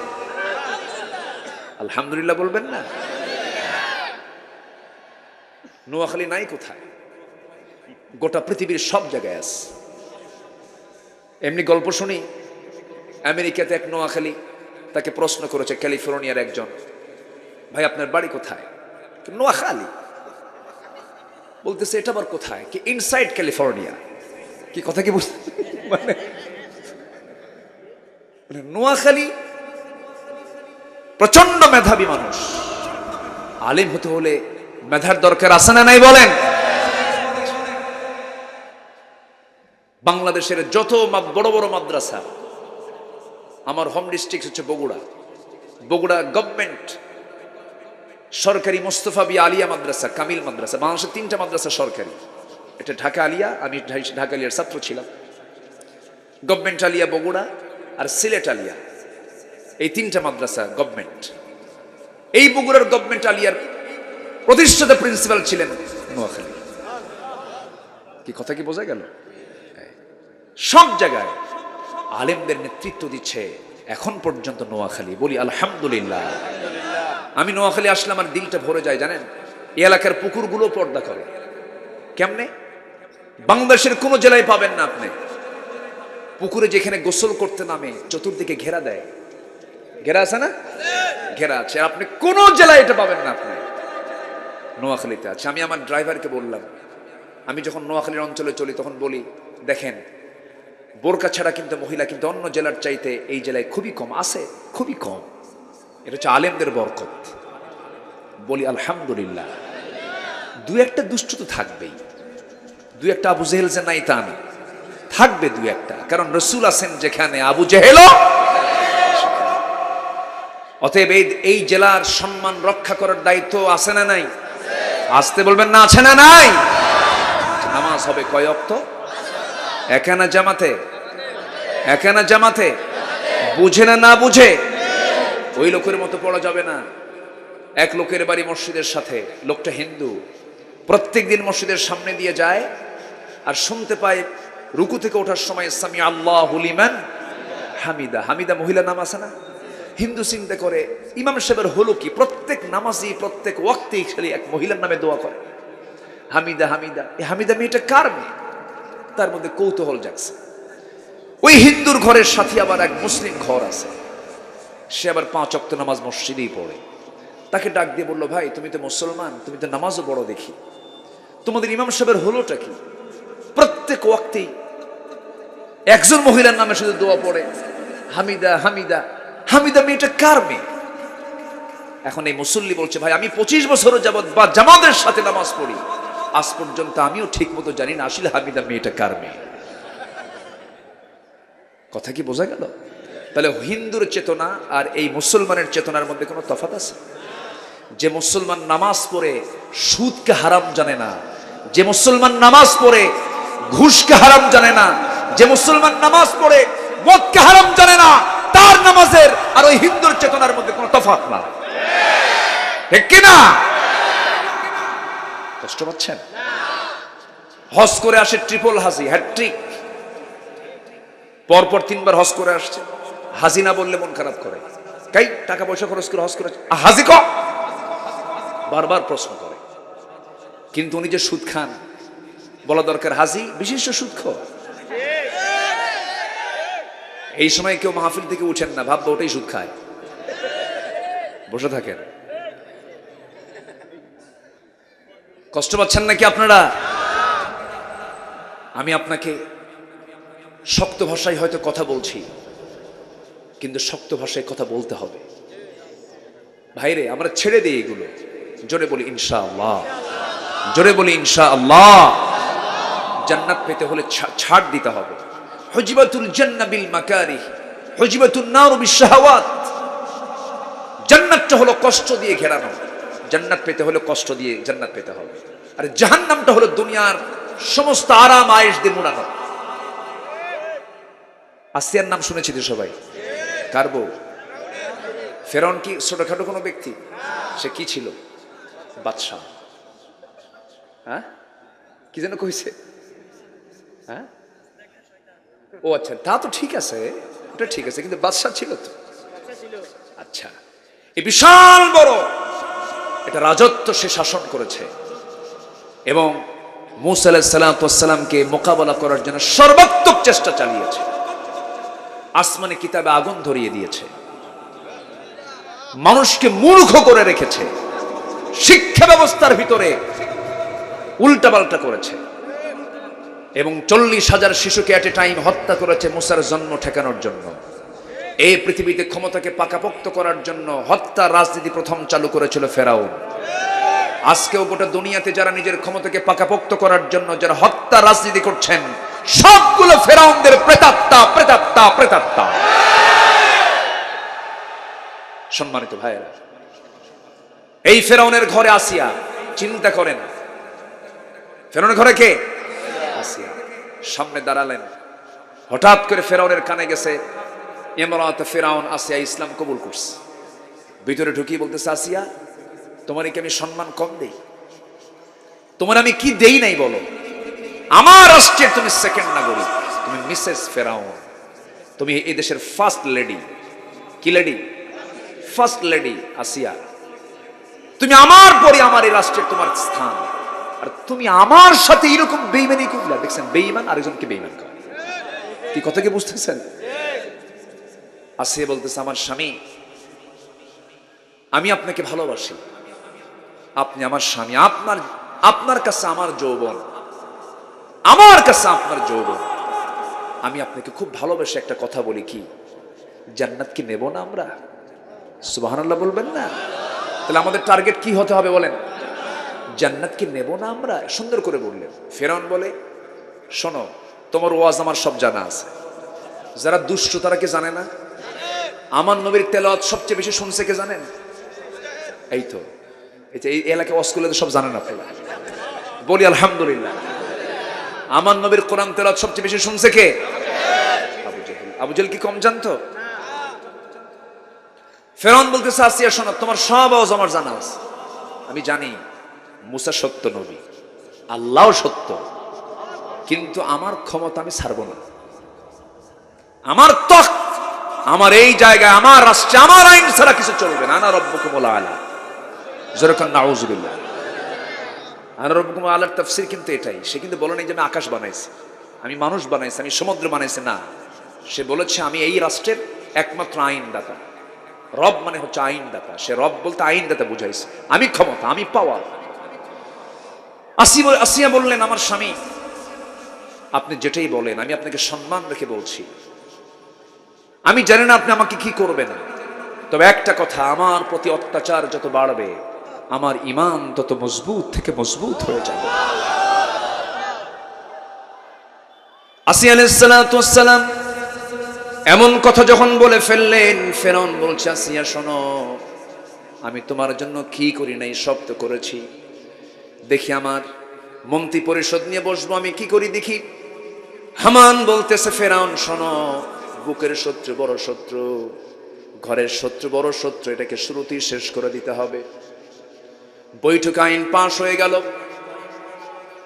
আলহামদুলিল্লাহ বলবেন না? নোয়াখালী নাই কোথায়? গোটা পৃথিবীর সব জায়গায় আছে। এমনি গল্প শুনি, আমেরিকাতে এক নোয়াখালী, তাকে প্রশ্ন করেছে ক্যালিফোর্নিয়ার একজন, ভাই আপনার বাড়ি কোথায়? নোয়াখালী। বলতেছে এটা আবার কোথায়? কি ইনসাইড ক্যালিফোর্নিয়া। কি কথা কি বুঝতে মানে নোয়াখালী প্রচন্ড মেধাবী মানুষ। আলেম হতে হলে মেধার দরকার আছে না নাই বলেন? বাংলাদেশের যত বড় বড় মাদ্রাসা, আমার হোম ডিস্ট্রিক্ট হচ্ছে বগুড়া। বগুড়া গভর্নমেন্ট সরকারি মোস্তফা বি আলিয়া মাদ্রাসা, কামিল মাদ্রাসা। বাংলাদেশের 3টা মাদ্রাসা সরকারি, এটা ঢাকা আলিয়া, আমি ঢাকা আলিয়ার ছাত্র ছিলাম। গভর্নমেন্ট আলিয়া বগুড়া আর সিলেট আলিয়া, এই 3টা মাদ্রাসা গভর্নমেন্ট। এই বগুড়ার গভর্নমেন্ট আলিয়ার প্রতিষ্ঠাতা প্রিন্সিপাল ছিলেন নোয়াখালী। কি কথা কি বোঝা গেল? সব জায়গায় আলেমদের নেতৃত্ব দিচ্ছে এখন পর্যন্ত নোয়াখালী। বলি আলহামদুলিল্লাহ। আমি নোয়াখালী আসলে আমার দিলটা ভরে যায় জানেন। এই এলাকার পুকুরগুলো পর্দা করে। কেমনে? বাংলাদেশের কোন জেলায় পাবেন না আপনি পুকুরে যেখানে গোসল করতে নামে চতুর্দিকে ঘেরা দেয়। ঘেরা আছে না? ঘেরা আছে। আপনি কোন জেলায় এটা পাবেন না, আপনি নোয়াখালীতে আছে। আমি আমার ড্রাইভারকে বললাম, আমি যখন নোয়াখালীর অঞ্চলে চলি তখন বলি, দেখেন বোরকা ছাড়া কিন্তু মহিলা কিন্তু অন্য জেলার চাইতে এই জেলায় খুবই কম আছে, খুবই কম। এটা হচ্ছে আলেমদের বরকত। বলি আলহামদুলিল্লাহ। দু একটা দুষ্ট তো থাকবেই, দু একটা আবু জেহেল যে নাই তা না, থাকবে দু একটা, কারণ রসুল আছেন যেখানে আবু জেহেল। অতএব এই জেলার সম্মান রক্ষা করার দায়িত্ব আছে না নাই? আসতে বলবেন না, আছে না নাই? নামাজ হবে কয় ওয়াক্ত? একানা জামাতে, একানা জামাতে। বুঝে না না বুঝে ওই লোকের মতো পড়া যাবে না। এক লোকের বাড়ি মসজিদের সাথে, লোকটা হিন্দু, প্রত্যেক দিন মসজিদের সামনে দিয়ে যায় আর শুনতে পায় রুকু থেকে ওঠার সময় সামি আল্লাহু লিমান হামিদা। হামিদা মহিলা নাম আছে না? হিন্দু চিন্তা করে ইমাম সাহেবের হলো কি, প্রত্যেক নামাজি প্রত্যেক ওয়াক্তেই খালি এক মহিলার নামে দোয়া করে, হামিদা হামিদা। এই হামিদা মেয়েটা কার মেয়ে? তার মধ্যে কৌতূহল জাগছে। ওই হিন্দুর ঘরের সাথে আবার এক মুসলিম ঘর আছে, সে আবার 5 ওয়াক্ত নামাজ মসজিদেই পড়ে। তাকে ডাক দিয়ে বললো, ভাই তুমি তো মুসলমান, তুমি তো নামাজও বড় দেখি, তোমাদের ইমাম সাহেবের হলোটা কি? প্রত্যেক ওয়াক্তেই একজন মহিলার নামে শুধু দোয়া পড়ে, হামিদা হামিদা। হামিদা মেয়েটা কার মেয়ে? এখন এই মুসল্লি বলছে, ভাই আমি 25 বছর যাবৎ বা জামাতের সাথে নামাজ পড়ি, আজ পর্যন্ত আমিও ঠিক মতো জানি না আসলে হামিদা মেয়েটা কার মেয়ে। কথা কি বোঝা গেল? তাহলে হিন্দুর চেতনা আর এই মুসলমানের চেতনার মধ্যে কোনো তফাৎ আছে? যে মুসলমান নামাজ পড়ে সুদকে হারাম জানে না, যে মুসলমান নামাজ পড়ে ঘুষকে হারাম জানে না, যে মুসলমান নামাজ পড়ে মদকে হারাম জানে না, তার নামাজের আর ওই হিন্দুর চেতনার মধ্যে কোনো তফাৎ না। ঠিক কিনা? কষ্ট পাচ্ছেন? হজ করে আসে ট্রিপল হাজি, হ্যাট্রিক, পরপর 3 বার হজ করে আসছে। হাজি না বললে মন খারাপ করে, কাই টাকা পয়সা খরচ করে হজ করে হাজি ক, বারবার প্রশ্ন করে। কিন্তু উনি যে সুদ খান, বলা দরকার হাজি বিশিষ্ট সুদখোর। এই সময় কেউ মাহফিল থেকে উঠেন না, ভাববো ওটাই সুদ খায়, বসে থাকেন। কষ্ট পাচ্ছেন নাকি আপনারা? আমি আপনাকে শক্ত ভাষায় হয়তো কথা বলছি, কিন্তু শক্ত ভাষায় কথা বলতে হবে। ভাইরে, আমরা ছেড়ে দিই এগুলো, জোরে বলি ইনশাআল্লাহ, জোরে বলি ইনশাআল্লাহ। জান্নাত পেতে হলে ছাড় দিতে হবে। হুজবাতুল জান্নাহ বিল মাকারিহ, হুজবাতুন নার বিশ-শাহাওয়াত। জান্নাতটা হলো কষ্ট দিয়ে ঘেরানো, জান্নাত পেতে হলে কষ্ট দিয়ে জান্নাত পেতে হবে। আর জাহান্নামটা হলো দুনিয়ার সমস্ত আরাম আয়েশ দিয়ে মুড়ানো। আসিয়ার নাম শুনেছি তো সবাই? কার বউ? ফেরাউন কি ছোটখাটো কোনো ব্যক্তি? সে কি ছিল? বাদশাহ। হ্যাঁ, কি যেন কইছে? হ্যাঁ, ও আচ্ছা, তা তো ঠিক আছে, ওটা ঠিক আছে, কিন্তু বাদশাহ ছিল তো। আচ্ছা, এই বিশাল বড় এটা রাজত্ব সে শাসন করেছে, এবং মূসা আলাইহিস সালামকে মোকাবেলা করার জন্য সর্বাত্মক চেষ্টা চালিয়েছে। আসমানে কিতাবে আগুন ধরিয়ে দিয়েছে, মানুষকে মূর্খ করে রেখেছে, শিক্ষা ব্যবস্থার ভিতরে উল্টাপাল্টা করেছে, এবং 40,000 শিশুকে এট এ টাইম হত্যা করেছে মুসার জন্ম ঠেকানোর জন্য। এই পৃথিবীতে ক্ষমতাকে পাকাপোক্ত করার জন্য হত্যা রাজনীতি প্রথম চালু করেছিল ফেরাউন। আজকেও গোটা দুনিয়াতে যারা নিজের ক্ষমতাকে পাকাপোক্ত করার জন্য যারা হত্যা রাজনীতি করছেন, সবগুলো ফেরাউনদের প্রেতাত্মা, প্রেতাত্মা, প্রেতাত্মা। সম্মানিত ভাইয়েরা, এই ফেরাউনের ঘরে আসিয়া, চিন্তা করেন, ফেরাউনের ঘরে কে? আসিয়া। সামনে দাঁড়ালেন, হঠাৎ করে ফেরাউনের কানে গেছে ইমরাত ফেরাউন আসিয়া ইসলাম কবুল করছে। ভিতরে ঢুকিয়ে বলতেছে, আসিয়া, তোমার কি আমি সম্মান কম দেই? তোমার আমি কি দেই নাই বলো? আমার রাষ্ট্রের তুমি সেকেন্ড নাগরিক, তুমি মিসেস ফেরাউন, তুমি এই দেশের ফার্স্ট লেডি। কি লেডি? ফার্স্ট লেডি আসিয়া। তুমি আমার পরে আমার এই রাষ্ট্রের তোমার স্থান, আর তুমি আমার সাথে এরকম বেঈমানি করলে। দেখছেন, বেঈমান আরেকজনকে বেঈমান করে। কি কথা কি বুঝতেছেন? আসিয়া বলতেছে, আমার স্বামী, আমি আপনাকে ভালোবাসি, আপনি আমার স্বামী, আপনার কাছে আমার যৌবন, আমার কাছে আপনার যৌবন। আমি আপনাকে খুব ভালোবেসে একটা কথা বলি, কি জান্নাত কি নেব না আমরা? সুবহানাল্লাহ বলবেন না? তাহলে আমাদের টার্গেট কি হতে হবে বলেন? জান্নাত কি নেব না আমরা? সুন্দর করে বললেন। ফেরাউন বলে, শোনো, তোমার ওয়াজ আমার সব জানা আছে। যারা দুষ্ট তারা কি জানে না? আমার নবীর তেলাওয়াত সবচেয়ে বেশি শুনছে কে জানেন? এই তো, এই এলাকায় ওয়াজ করলে তো সব জানেন আপনারা। বলি আলহামদুলিল্লাহ। আমার নবীর কোরআন তেলাওয়াত সবচেয়ে বেশি শুনছে কে? আবু জেহেল। আবু জেহেল কি কম জানতো? ফেরাউন বলতেছে, আসিয়া শোনো, তোমার সব আওয়াজ আমার জানা আছে। আমি জানি মুসা সত্য নবী, আল্লাহ সত্য, কিন্তু আমার ক্ষমতা আমি ছাড়বো না। আমার তখ্ত, আমার এই জায়গায়, আমার রাষ্ট্রে, আমার আইন ছাড়া কিছু চলবে না। আনা রব্বুকুমুল আলা। যেরকম নাউযুবিল্লাহ। আনা রব্বুকুমুল আলার তাফসীর কিন্তু এটাই। সে কিন্তু বলে নাই যে আমি আকাশ বানাইছি, আমি মানুষ বানাইছি, আমি সমুদ্র বানাইছি, না। সে বলেছে আমি এই রাষ্ট্রের একমাত্র আইনদাতা। রব মানে হচ্ছে আইনদাতা। সে রব বলতে আইনদাতা বুঝাইছে। আমি ক্ষমতা, আমি পাওয়ার। আসিয়া বললেন, আমার স্বামী, আপনি যেটাই বলেন আমি আপনাকে সম্মান রেখে বলছি। আমি জানি না আপনি আমাকে কি করবেন, তবে একটা কথা, আমার প্রতি অত্যাচার যত বাড়বে আমার ঈমান তত মজবুত থেকে মজবুত হয়ে যাবে। আসিয়া আলাইহিস সালাতু ওয়াস সালাম এমন কথা যখন বলে ফেললেন, ফেরাউন বলছে, আসিয়া শোনো, আমি তোমার জন্য কি করি নাই সব তো করেছি। দেখি আমার মন্ত্রী পরিষদ নিয়ে বসবো, আমি কি করি দেখি। হামান বলতেছে, ফেরাউন শোনো, বুকের শত্রু বড় শত্রু, ঘরের শত্রু বড় শত্রু, এটাকে শুরুতেই শেষ করে দিতে হবে। বৈঠক আইন পাশ হয়ে গেল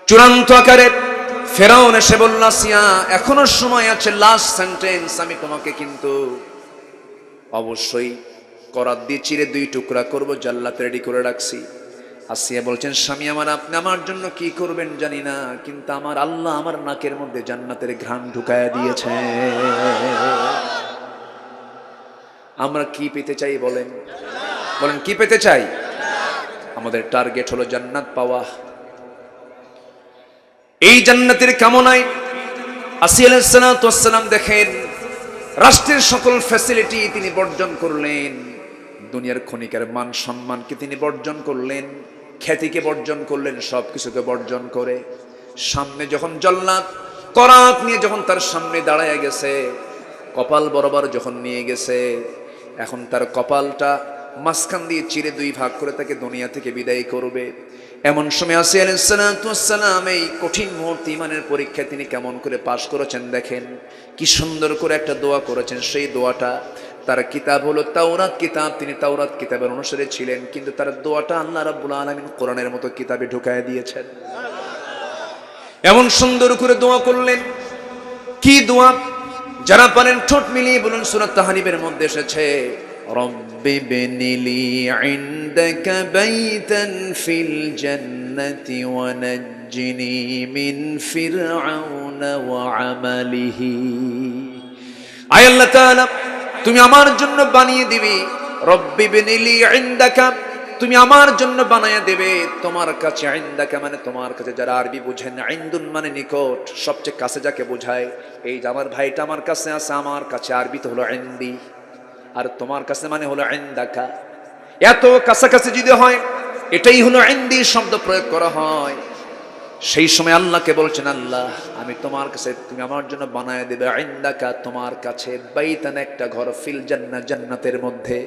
চূড়ান্ত আকারে। ফেরাউন এসে বলল, আসিয়া এখনো সময় আছে, লাস্ট সেন্টেন্স, আমি তোমাকে কিন্তু অবশ্যই করাত দিয়ে চিরে 2 টুকরা করব, জাল্লাত রেডি করে রাখছি। আসিয়া বলছেন, স্বামী আমার, আপনি আমার জন্য কি করবেন জানি না, কিন্তু আমার আল্লাহ আমার নাকের মধ্যে জান্নাতের ঘ্রাণ ঢুকায়া দিয়েছে। আমরা কি পেতে চাই বলেন? বলেন কি পেতে চাই? আমাদের টার্গেট হলো জান্নাত পাওয়া। এই জান্নাতের কামনায় আসিয়া আলাইহিস সালাতু ওয়াস সালাম দেখেন রাষ্ট্রের সকল ফ্যাসিলিটি তিনি বর্জন করলেন, দুনিয়ার ক্ষণিকের মান সম্মানকে তিনি বর্জন করলেন, খ্যাতিকে বর্জন করলেন, সবকিছুকে বর্জন করে সামনে যখন জল্লাদ করাত নিয়ে যখন তার সামনে দাঁড়ায় গেছে, কপাল বরাবর যখন নিয়ে গেছে, এখন তার কপালটা মাঝখান দিয়ে চিরে 2 ভাগ করে তাকে দুনিয়া থেকে বিদায় করবে। এমন সময় আসিয়া আলাইহিস সালাতু ওয়াস সালাম এই কঠিন মুহূর্তে ইমানের পরীক্ষায় তিনি কেমন করে পাশ করেছেন দেখেন, কি সুন্দর করে একটা দোয়া করেছেন। সেই দোয়াটা, তার কিতাব হলো তাওরাত কিতাব, তিনি তাওরাত কিতাবের অনুসারে ছিলেন, কিন্তু তার দোয়াটা আল্লাহ রাব্বুল আলামিন কোরআনের মতো কিতাবে ঢুকায় দিয়েছেন। এমন সুন্দর করে দোয়া করলেন। কি দোয়া? যারা পারেন ঠোঁট মিলিয়ে বলুন, সূরা তাহরিমের মধ্যে এসেছে, রব্বি বিনিলি ইনদাকা বাইতান ফিল জান্নাতি ওয়া নাজ্জিনি মিন ফিরআউনা ওয়া আমালিহি। আয় আল্লাহ তাআলা, তুমি আমার জন্য বানিয়ে দিবি, রব্বি বিনিলি ইনদাকা, তুমি আমার জন্য বানায়া দেবে তোমার কাছে। ইনদাকা মানে তোমার কাছে, যারা আরবি বুঝেন, ইনদুন মানে নিকট, সবচেয়ে কাছে যাকে বোঝায়। এই যে আমার ভাইটা আমার কাছে আছে, আমার কাছে আরবিতে হলো ইনদি, আর তোমার কাছে মানে হলো ইনদাকা। এত কাছাকাছি যদি হয়, এটাই হলো ইনদি শব্দ প্রয়োগ করা হয়। সেই সময় আল্লাহকে বলছেন, আল্লাহ আমি তোমার কাছে, তুমি আমার জন্য বানায় দেবে ইনদাকা, তোমার কাছে, বাইতান একটা ঘর, ফিল জান্নাত, জান্নাতের মধ্যে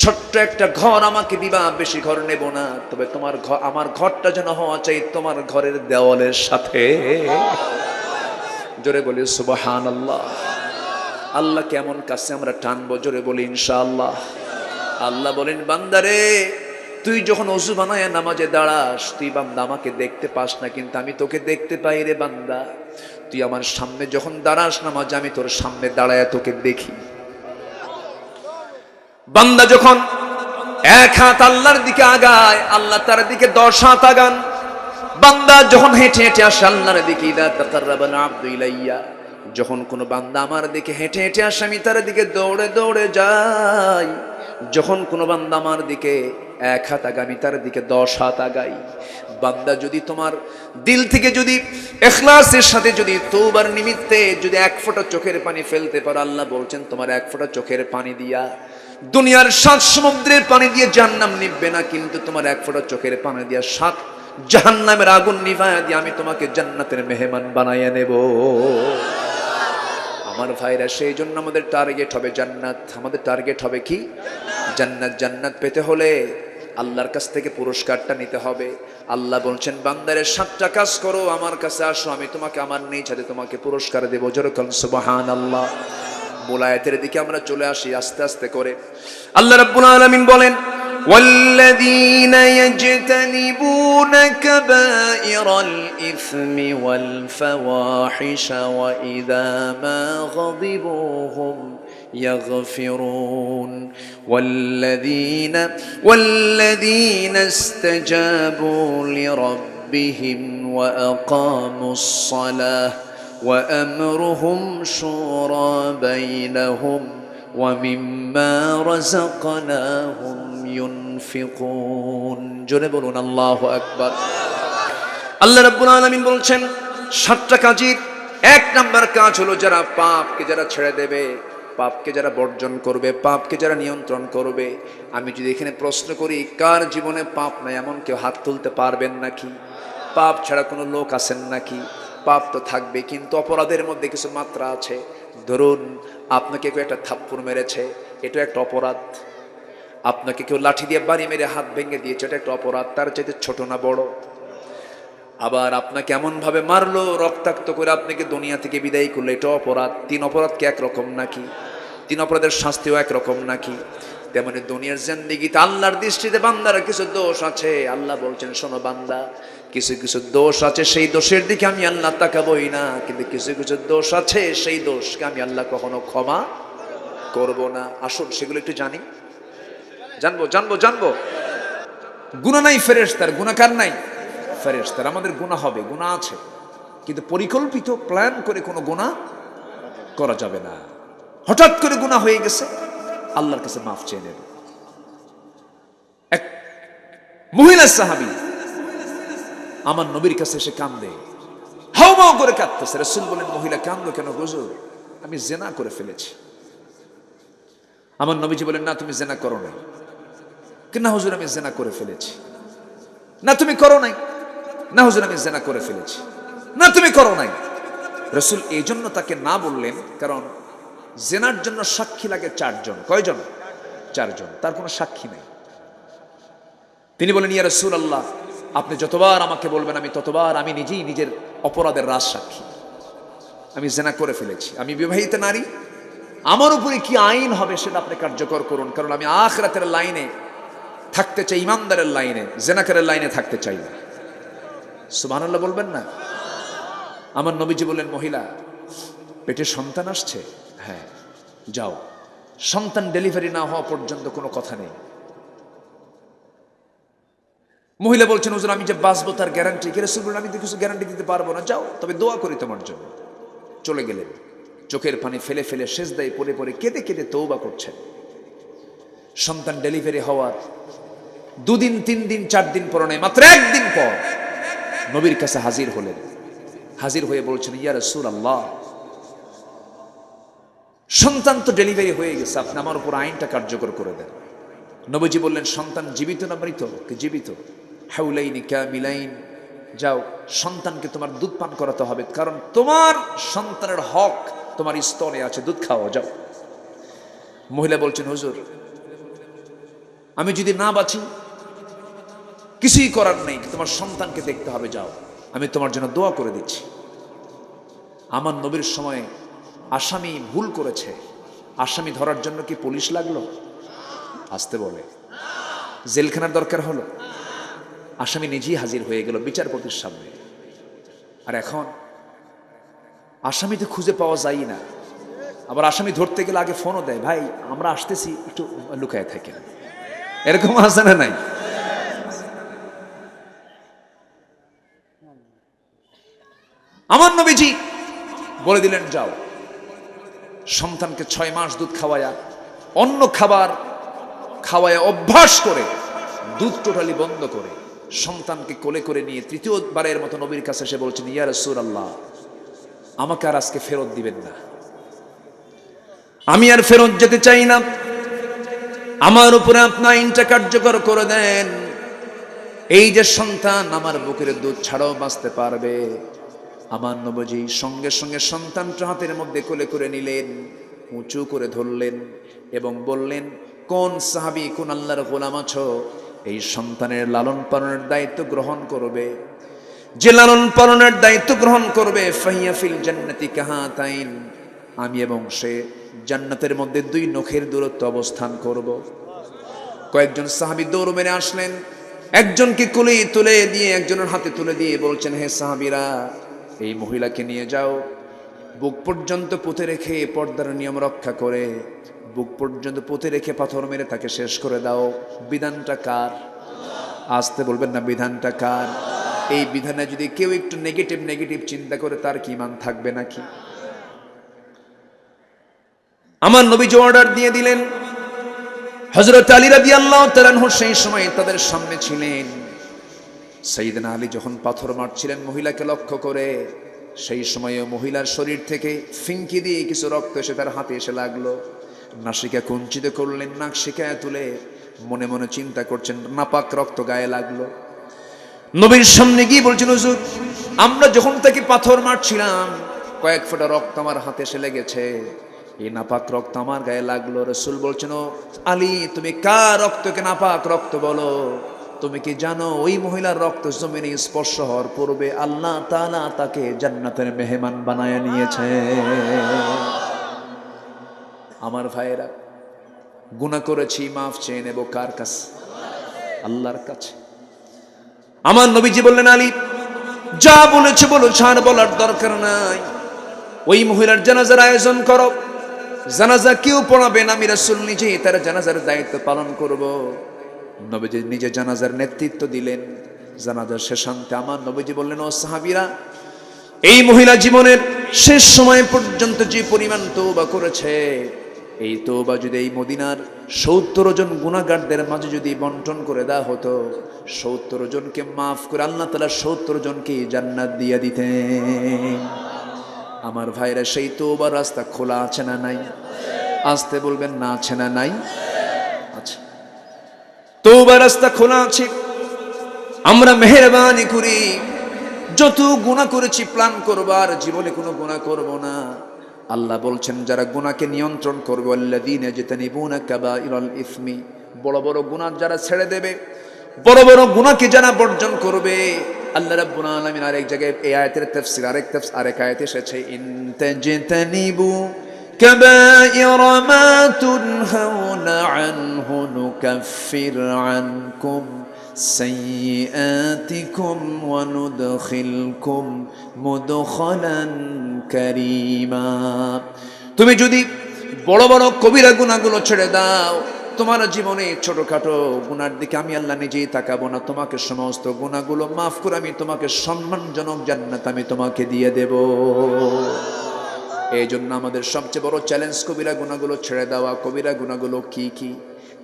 ছোট্ট একটা ঘর আমাকে দিবা, বেশি ঘর নেব না, তবে তোমার ঘর, আমার ঘরটা যেন হওয়া চাই তোমার ঘরের দেওয়ালের সাথে। জোরে বলি সুবহানাল্লাহ। আল্লাহ কেমন কাছে আমরা টানবো, জোরে বলি ইনশাআল্লাহ। আল্লাহ বলেন, বান্দারে তুই যখন ওযু বানায় নামাজে দাঁড়াস, তুই বান্দা আমাকে দেখতে পাস না, কিন্তু আমি তোকে দেখতে পাই রে বান্দা। তুই আমার সামনে যখন দাঁড়াস নামাজে, আমি তোর সামনে দাঁড়ায় তোকে দেখি। বান্দা যখন 1 হাত আল্লাহর দিকে আগায়, আল্লাহ তার দিকে 10 হাত আগান। বান্দা যখন হেঁটে হেঁটে আসে আল্লাহর দিকে, ইদা তাকাররাবাল আবদু ইলাইয়া, যখন কোনো বান্দা আমার দিকে হেঁটে হেঁটে আসে, আমি তার দিকে দৌড়ে দৌড়ে যাই। যখন কোনো বান্দা আমার দিকে 1 হাত আগায়, আমি তার দিকে 10 হাত আগাই। বান্দা যদি তোমার দিল থেকে যদি ইখলাসের সাথে যদি তওবার নিমিত্তে যদি 1 ফোঁটা চোখের পানি ফেলতে পারো, আল্লাহ বলছেন তোমার 1 ফোঁটা চোখের পানি দিয়া দুনিয়ার 7 সমুদ্রের পানি দিয়ে জাহান্নাম নিভবে না, কিন্তু তোমার 1 ফোঁটা চোখের পানি দিয়া 7 জাহান্নামের আগুন নিভায়া দিয়ে আমি তোমাকে জান্নাতের মেহমান বানাইয়া নেব। আমার ভাইরা, সেই জন্য আমাদের টার্গেট হবে জান্নাত। আমাদের টার্গেট হবে কি? জান্নাত। জান্নাত পেতে হলে আল্লাহর কাছ থেকে পুরস্কারটা নিতে হবে। আল্লাহ বলছেন, বান্দারে 7টা কাজ করো, আমার কাছে আসো, আমি তোমাকে আমার নিজ হাতে তোমাকে পুরস্কার দেব। যেরকম সুবহানাল্লাহ। মূল আয়াতের দিকে আমরা চলে আসি আস্তে আস্তে করে। আল্লাহ রাব্বুল আলামিন বলেন, والذين يجتنبون كبائر الإثم والفواحش وإذا ما غضبوا هم يغفرون والذين استجابوا لربهم وأقاموا الصلاة وأمرهم شورى بينهم ومما رزقناهم ينفقون। জোরে বলুন আল্লাহু আকবার। আল্লাহ রাব্বুল আলামিন বলছেন 7টা কাজের 1 নাম্বার কাজ হলো, যারা পাপকে যারা ছেড়ে দেবে, পাপকে যারা বর্জন করবে, পাপকে যারা নিয়ন্ত্রণ করবে। আমি যদি এখানে প্রশ্ন করি, কার জীবনে পাপ নাই এমন কেউ হাত তুলতে পারবেন নাকি? পাপ ছাড়া কোনো লোক আছেন নাকি? পাপ তো থাকবে, কিন্তু অপরাধের মধ্যে কিছু মাত্রা আছে। ধরুন আপনাকে কেউ একটা থাপ্পড় মেরেছে, এটা একটা অপরাধ। আপনাকে কেউ লাঠি দিয়ে বাড়ি মেরে হাত ভেঙে দিয়েছে, এটা একটা অপরাধ। তার চাইতে ছোট না বড়? আবার আপনাকে এমন ভাবে মারলো, রক্তাক্ত করে আপনাকে দুনিয়া থেকে বিদায় করলো, এটা অপরাধ। 3 অপরাধ কি একরকম নাকি? 3 অপরাধের শাস্তিও একরকম নাকি? তেমনি দুনিয়ার জিন্দেগিতে আল্লাহর দৃষ্টিতে বান্দার কিছু দোষ আছে। আল্লাহ বলছেন, শোনো বান্দা, কিছু কিছু দোষ আছে, সেই দোষের দিকে আমি আল্লাহ তাকাবই না, কিন্তু কিছু কিছু দোষ আছে, সেই দোষকে আমি আল্লাহ কখনো ক্ষমা করব না। আসুন সেগুলো একটু জানবো। গুনাহ নাই ফেরেশতার, গুনাহগার নাই ফেরেশতার। আমাদের গুনাহ হবে, গুনাহ আছে, কিন্তু পরিকল্পিত প্ল্যান করে কোনো গুনাহ করা যাবে না। হঠাৎ করে গুনাহ হয়ে গেছে, আল্লাহর কাছে মাফ চেয়ে নেবে। এক মহিলা সাহাবী আমার নবীর কাছে এসে কান্দে, হাউমাউ করে কাঁদতেছে। রাসূল বলেন, মহিলা কান্দো কেন হুজুর? আমি জিনা করে ফেলেছি। আমার নবীজি বলেন, না তুমি জিনা করো নাই। না হুজুর আমি জিনা করে ফেলেছি। না তুমি করো নাই। না হুজুর আমি জিনা করে ফেলেছি। না তুমি করো নাই। রাসূল এই জন্য তাকে না বললেন, কারণ জিনার জন্য সাক্ষী লাগে 4 জন। কয়জন? 4 জন। তার কোনো সাক্ষী নেই। তিনি বলেন, ইয়া রাসূলুল্লাহ, আপনি যতবার আমাকে বলবেন আমি ততবার আমি নিজেই নিজের অপরাধের রাজ সাক্ষী। আমি জিনা করে ফেলেছি, আমি বিবাহিত নারী, আমার উপরে কি আইন হবে সেটা আপনি কার্যকর করুন, কারণ আমি আখিরাতের লাইনে থাকতে চাই, ইমানদারের লাইনে, জিনাকারের লাইনে থাকতে চাই না। সুবহানাল্লাহ বলবেন না? আমার নবীজি বললেন, মহিলা পেটে সন্তান আসছে? হ্যাঁ, যাও, সন্তান ডেলিভারি না হওয়া পর্যন্ত কোনো কথা নেই। মহিলা বলছেন, হুজুর আমি যে বাঁচবো তার গ্যারান্টি কি? রাসূল বললেন, আমি তো কিছু গ্যারান্টি দিতে পারবো না, যাও, তবে দোয়া করি তোমার জন্য। চলে গেলেন, চোখের পানি ফেলে ফেলে সেজদায় পড়ে পড়ে কেঁদে কেঁদে তওবা করছেন। সন্তান ডেলিভারি হওয়ার 2 দিন 3 দিন 4 দিন পর নয়, মাত্র 1 দিন পর নবীর কাছে হাজির হলেন। হাজির হয়ে বলছেন, ইয়া রাসূলুল্লাহ, সন্তান তো ডেলিভারি হয়ে গেছে, আপনি আমার উপর আইনটা কার্যকর করে দেন। নবীজি বললেন, সন্তান জীবিত না মৃত? জীবিত। হাউলাইনি কামিলাইন, যাও, সন্তানকে তোমার দুধ পান করাতে হবে, কারণ তোমার সন্তানের হক তোমার স্তনে আছে, দুধ খাওয়া, যাও। মহিলা বলছেন, হুজুর আমি যদি না বাঁচি কিছুই করার নেই, তোমার সন্তানকে দেখতে হবে, যাও, আমি তোমার জন্য দোয়া করে দিচ্ছি। আমার নবীর সময় আসামি ভুল করেছে, আসামি ধরার জন্য কি পুলিশ লাগলো? আসতে বলে জেলখানার দরকার হলো? আসামি নিজেই হাজির হয়ে গেল বিচারপতির সামনে। আর এখন আসামি তো খুঁজে পাওয়া যায় না, আবার আসামি ধরতে গেলে আগে ফোনও দেয়, ভাই আমরা আসতেছি, একটু লুকায় থাকেন। এরকম আছে না নাই? আমার নবীজি বলে দিলেন, যাও, সন্তানকে 6 মাস দুধ খাওয়ায়া, অন্য খাবার খাওয়ায়া অভ্যাস করে, দুধ টোটালি বন্ধ করে সন্তানকে কোলে করে নিয়ে তৃতীয়বারের মতো নবীর কাছে এসে বলছেন, ইয়া রাসূলুল্লাহ, আমাকে আর আজকে ফেরত দিবেন না, আমি আর ফেরত যেতে চাই না, আমার উপরে আপনি আইনটা কার্যকর করে দেন। এই যে সন্তান আমার বুকের দুধ ছাড়াও বাঁচতে পারবে। আমার নবীজি সঙ্গে সঙ্গে সন্তানটা হাতের মধ্যে কোলে করে নিলেন, উঁচু করে ধরলেন এবং বললেন, কোন সাহাবী, কোন আল্লাহর গোলাম আছো এই সন্তানের লালন পালনের দায়িত্ব গ্রহণ করবে? যে লালন পালনের দায়িত্ব গ্রহণ করবে, ফাহিয়া ফিল জান্নাতি কাহাতাইন, আমি এবং সে জান্নাতের মধ্যে 2 নখের দূরত্ব অবস্থান করব। কয়েকজন সাহাবী দৌড় মেরে আসলেন, একজনকে কোলে তুলে দিয়ে, একজনের হাতে তুলে দিয়ে বলছেন, হে সাহাবীরা, এই মহিলাকে নিয়ে যাও, বুক পর্যন্ত পুঁতে রেখে, পর্দার নিয়ম রক্ষা করে বুক পর্যন্ত পুঁতে রেখে পাথর মেরে তাকে শেষ করে দাও। বিধানটা কার? আসতে বলবেন না, বিধানটা কার? এই বিধানে যদি কেউ একটু নেগেটিভ চিন্তা করে, তার কি ঈমান থাকবে নাকি? আমার নবীজি অর্ডার দিয়ে দিলেন। হযরত আলী রাদিয়াল্লাহু তাআলা আনহু সেই সময় তাদের সামনে ছিলেন। সাইয়েদনা আলী যখন পাথর মারছিলেন মহিলাকে লক্ষ্য করে, সেই সময়ে মহিলার শরীর থেকে ফিনকি দিয়ে কিছু রক্ত এসে তার হাতে এসে লাগলো। নাসিকা কুঞ্চিত করলেন, নাক শিকায় তুলে মনে মনে চিন্তা করছেন, নাপাক রক্ত গায়ে লাগলো। নবীর সামনে গিয়ে বলছেন, হুজুর আমরা যখন তাকে পাথর মারছিলাম কয়েক ফোঁটা রক্ত আমার হাতে এসে লেগেছে, এই নাপাক রক্ত আমার গায়ে লাগলো। রাসূল বলছেন, ও আলী, তুমি কার রক্তকে নাপাক রক্ত বলো? তুমি কি জানো ওই মহিলার রক্ত জমিনে স্পর্শ হওয়ার পূর্বে আল্লাহ তাআলা তাকে জান্নাতের মেহমান বানায় নিয়েছে? আমার ভাইয়েরা, গুনাহ করেছি, মাফ চেয়ে নেব কার কাছে? আল্লাহর কাছে। আমার নবীজি বললেন, আলী যা বলেছে বলো, ছাড় বলার দরকার নাই। ওই মহিলার জানাজার আয়োজন করো। জানাজা কেউ পড়াবেন, আমি রাসূল নিজেই তার জানাজার দায়িত্ব পালন করব। নবীজি নিজে জানাজার নেতৃত্ব দিলেন। জানাজার শেষান্তে আমার নবীজি বললেন, ও সাহাবীরা, এই মহিলা জীবনের শেষ সময় পর্যন্ত যে পরিমাণ তওবা করেছে, এই তওবা যদি এই মদিনার ৭০ জন গুনাহগারদের মাঝে যদি বন্টন করে দেওয়া হতো, ৭০ জনকে মাফ করে আল্লাহ তাআলা ৭০ জনকে জান্নাত দিয়ে দিতেন। আমার ভাইরা, সেই তওবার রাস্তা খোলা আছে না নাই? আসতে বলবেন না, আছে না নাই? আচ্ছা, তওবার রাস্তা খোলা আছে। আমরা মেহেরবানি করি, যত গুনাহ করেছি প্ল্যান করবার, জীবনে কোনো গুনাহ করব না। আল্লাহ বলছেন, যারা গুনাহকে নিয়ন্ত্রণ করবে, আল্লাযীনা ইয়াজতানিবুনা কাবাইরাল ইসমি, বড় বড় গুনাহ যারা ছেড়ে দেবে, বড় বড় গুনাহকে যারা বর্জন করবে। আল্লাহ রাব্বুল আলামিন আরেক জায়গায় এই আয়াতের তাফসীর আরেক আয়াতে এসেছে, ইন তাজতানিবু কাবাইরা মা তুনহাউনা আনহু নুকাফির আনকুম সাইয়্যাতিকুম ওয়া নুদখিলকুম মুদখালান কারীমা। তুমি যদি বড় বড় কবিরা গুনাহগুলো ছেড়ে দাও, তোমার জীবনে ছোটখাটো গুনার দিকে আমি আল্লাহ নিজেই তাকাবো না। তোমাকে সমস্ত গুনাহগুলো মাফ করে আমি তোমাকে সম্মানজনক জান্নাত আমি তোমাকে দিয়ে দেব। এই জন্য আমাদের সবচেয়ে বড় চ্যালেঞ্জ কবিরা গুনাহগুলো ছেড়ে দেওয়া। কবিরা গুনাহগুলো কি কি?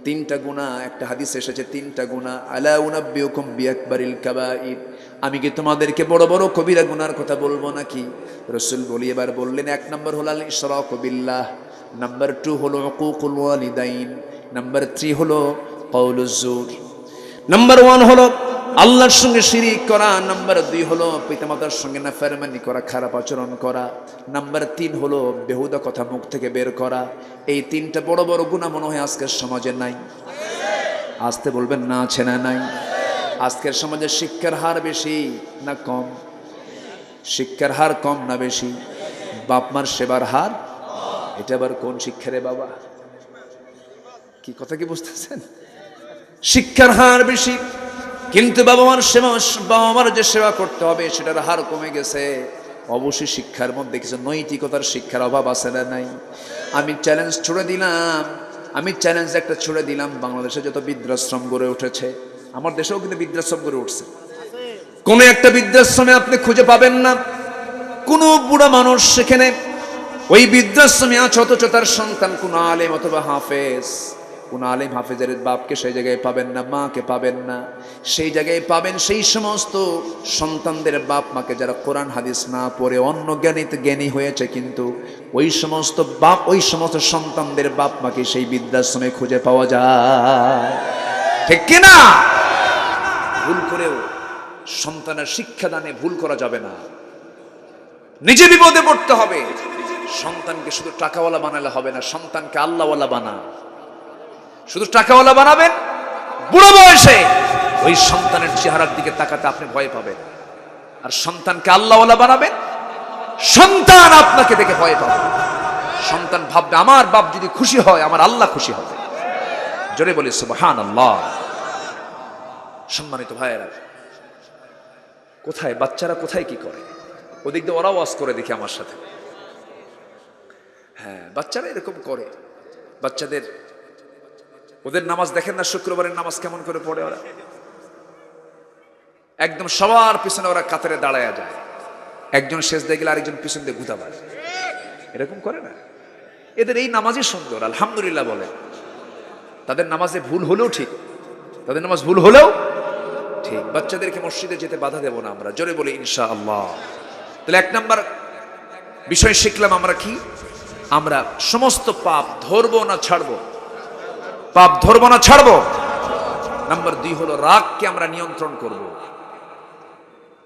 3টা গুনাহ। একটা হাদিস এসেছে 3টা গুনাহ। আলা উনাব্বিউকুম বিআকবারিল কাবাইর, আমি কি তোমাদেরকে বড় বড় কবিরা গুনার কথা বলবো নাকি? রাসূল এবার বললেন, 1 নম্বর হলো আল ইশরাকু বিল্লাহ, নাম্বার 2 হলো উকুকুল ওয়ালিদাইন, নাম্বার 3 হলো কাউলুজ জুর, নাম্বার 1 হলো আল্লাহর সঙ্গে শিরিক করা, নাম্বার 2 হলো পিতামাতার সঙ্গে নাফরমানি করা, খারাপ আচরণ করা, নাম্বার 3 হলো বেহুদা কথা মুখ থেকে বের করা। এই 3টা বড় বড় গুনাহ মনে হয় আজকের সমাজে নাই। আসতে বলবেন না, আছে না নাই? আজকের সমাজে শিক্ষার হার বেশি না কম? শিক্ষার হার কম না বেশি? বাপ মার সেবার হার, এটা আবার কোন শিক্ষা রে বাবা? কি কথা কি বুঝতেছেন? শিক্ষার হার বেশি, কিন্তু বাবা মার যে সেবা করতে হবে সেটার হার কমে গেছে। অবশ্যই শিক্ষার মধ্যে কিছু নৈতিকতার শিক্ষার অভাব আছে না নাই? আমি চ্যালেঞ্জ ছুড়ে দিলাম, বাংলাদেশে যত বৃদ্ধাশ্রম গড়ে উঠেছে, আমার দেশেও কিন্তু বৃদ্ধাশ্রম গড়ে উঠছে, কোন একটা বৃদ্ধাশ্রমে আপনি খুঁজে পাবেন না কোন বুড়া মানুষ সেখানে ওই বৃদ্ধাশ্রমে আছে, অথচ তার সন্তান কোন আলেম অথবা হাফেজ। কোন আলেম হাফেজের বাপকে সেই জায়গায় পাবেন না, মাকে পাবেন না। সেই জায়গায় পাবেন সেই সমস্ত সন্তানদের বাপ মাকে যারা কোরআন হাদিস না পড়ে অন্য জ্ঞানী হয়েছে, কিন্তু ওই সমস্ত সন্তানদের বাপ মাকে সেই বৃদ্ধাশ্রমে খুঁজে পাওয়া যায়। ঠিক কিনা? ভুল করেও সন্তানের শিক্ষাদানে ভুল করা যাবে না, নিজে বিপদে পড়তে হবে। সন্তানকে শুধু টাকাওয়ালা বানালে হবে না, সন্তানকে আল্লাহওয়ালা বানান। শুধু টাকাওয়ালা বানাবেন, বুড়ো বয়সে ওই সন্তানের চেহারার দিকে তাকাতে আপনি ভয় পাবেন। আর সন্তানকে আল্লাহওয়ালা বানাবেন, সন্তান আপনাকে দেখে ভয় পাবে। সন্তান ভাববে, আমার বাপ যদি খুশি হয় আমার আল্লাহ খুশি হবে। জোরে বলি সুবহানাল্লাহ। সম্মানিত ভাইয়েরা, কোথায় বাচ্চারা কোথায় কি করে, ওদিক দিয়ে ওরা ওয়াজ করে দেখি আমার সাথে। হ্যাঁ, বাচ্চারা এরকম করে। বাচ্চাদের ওদের নামাজ দেখেন না, শুক্রবারের নামাজ কেমন করে পড়ে ওরা? একদম সবার পিছনে ওরা কাতারে দাঁড়ায় যায়, একজন সেজদায় গেলে আরেকজন পিছন দিয়ে গুতা মারে, এরকম করে না? এদের এই নামাজই সুন্দর, আলহামদুলিল্লাহ বলে। তাদের নামাজে ভুল হলেও ঠিক, তাদের নামাজ ভুল হলেও ঠিক। বাচ্চাদেরকে মসজিদে যেতে বাধা দেব না আমরা, জোরে বলি ইনশাআল্লাহ। তাহলে 1 নাম্বার বিষয় শিখলাম আমরা কি? আমরা সমস্ত পাপ ধরবো না ছাড়বো, পাপ ধরবো না ছাড়বো। নাম্বার 2 হলো রাগকে আমরা নিয়ন্ত্রণ করব।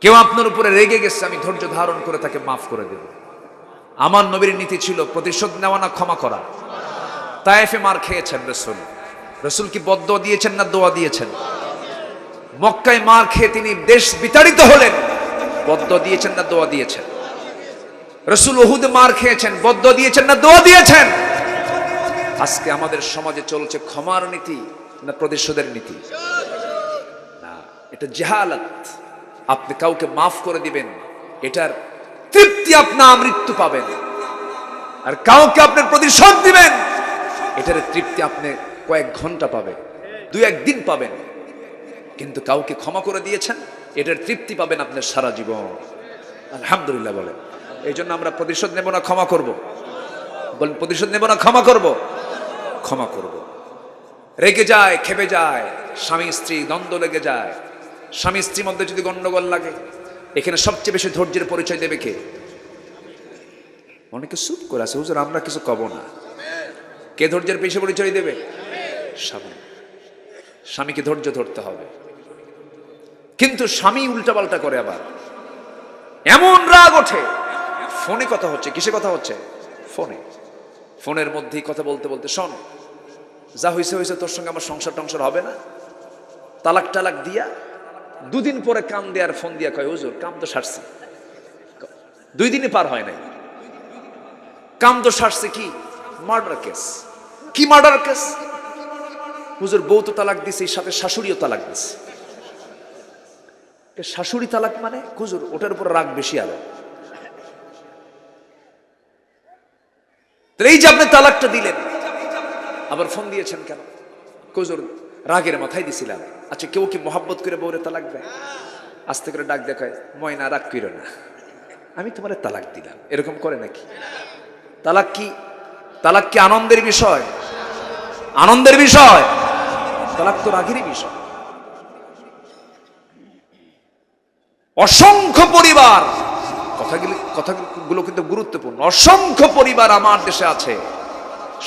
কেউ আপনার উপরে রেগে গেছে, আমি ধৈর্য ধারণ করে তাকে মাফ করে দেব। আমার নবীর নীতি ছিল প্রতিশোধ নেওয়া না ক্ষমা করা। তায়েফে মার খেয়েছেন রসুল কি বদদোয়া দিয়েছেন না দোয়া দিয়েছেন? মক্কায় মার খেয়ে তিনি দেশ বিতাড়িত হলেন, বদদোয়া দিয়েছেন না দোয়া দিয়েছেন? রসুল উহুদে মার খেয়েছেন, বদদোয়া দিয়েছেন না দোয়া দিয়েছেন? আজকে আমাদের সমাজে চলছে ক্ষমার নীতি না প্রতিশোধের নীতি? না, এটা জাহালাত। আপনি কাউকে মাফ করে দিবেন, এটার তৃপ্তি আপনার মৃত্যু পাবেন, আর কাউকে আপনার প্রতিশোধ দিবেন, এটার তৃপ্তি আপনি কয়েক ঘন্টা পাবেন, দুই একদিন পাবেন। কিন্তু কাউকে ক্ষমা করে দিয়েছেন, এটার তৃপ্তি পাবেন আপনার সারা জীবন। আলহামদুলিল্লাহ বলেন। এই জন্য আমরা প্রতিশোধ নেব না ক্ষমা করব? বলেন, প্রতিশোধ নেব না ক্ষমা করব? ক্ষমা করব। রেগে যায়, খেপে যায়, স্বামী স্ত্রী দ্বন্দ্ব লেগে যায়, স্বামী স্ত্রীর মধ্যে যদি গন্ডগোল লাগে, এখানে সবচেয়ে বেশি ধৈর্যের পরিচয় দেবে কে? অনেকে চুপ করে আছে, হুজুর আমরা কিছু কব না। কে ধৈর্যের বেশি পরিচয় দেবে? স্বামী। স্বামীকে ধৈর্য ধরতে হবে। কিন্তু স্বামী উল্টাপাল্টা করে, আবার এমন রাগ ওঠে, ফোনে কথা হচ্ছে, কিসে কথা হচ্ছে? ফোনে। ফোনের মধ্যেই কথা বলতে বলতে, শোন যা হয়েছে হয়েছে, তোর সঙ্গে আমার সংসার টংসার হবে না, তালাক টালাক দিয়া। দুদিন পরে কাম দেয়ার ফোন দিয়া কয়, হুজুর কাম তো সারছি। 2 দিনই পার হয় নাই, কাম তো সারছে। কি মার্ডার কেস? কি মার্ডার কেস? হুজুর বউ তো তালাক দিছে, সাথে শাশুড়িও তালাক দিছে। শাশুড়ি তালাক মানে? হুজুর ওটার উপর রাগ বেশি আরো। এই যে আপনি তালাকটা দিলেন, আবার ফোন দিয়েছেন কেন? হুজুর রাগের মাথায় দিছিলাম। আচ্ছা, কেউ কি মহাব্বত করে বউরে তালাক দেয়? আস্তে করে ডাক দেখায়, ময়না রাগ কইরো না, আমি তোমারে তালাক দিলাম, এরকম করে নাকি? তালাক কি? তালাক কি আনন্দের বিষয়? আনন্দের বিষয়? তালাক তো রাগেরই বিষয়। অসংখ্য পরিবার, কথাগুলো কিন্তু গুরুত্বপূর্ণ। অসংখ্য পরিবার আমার দেশে আছে,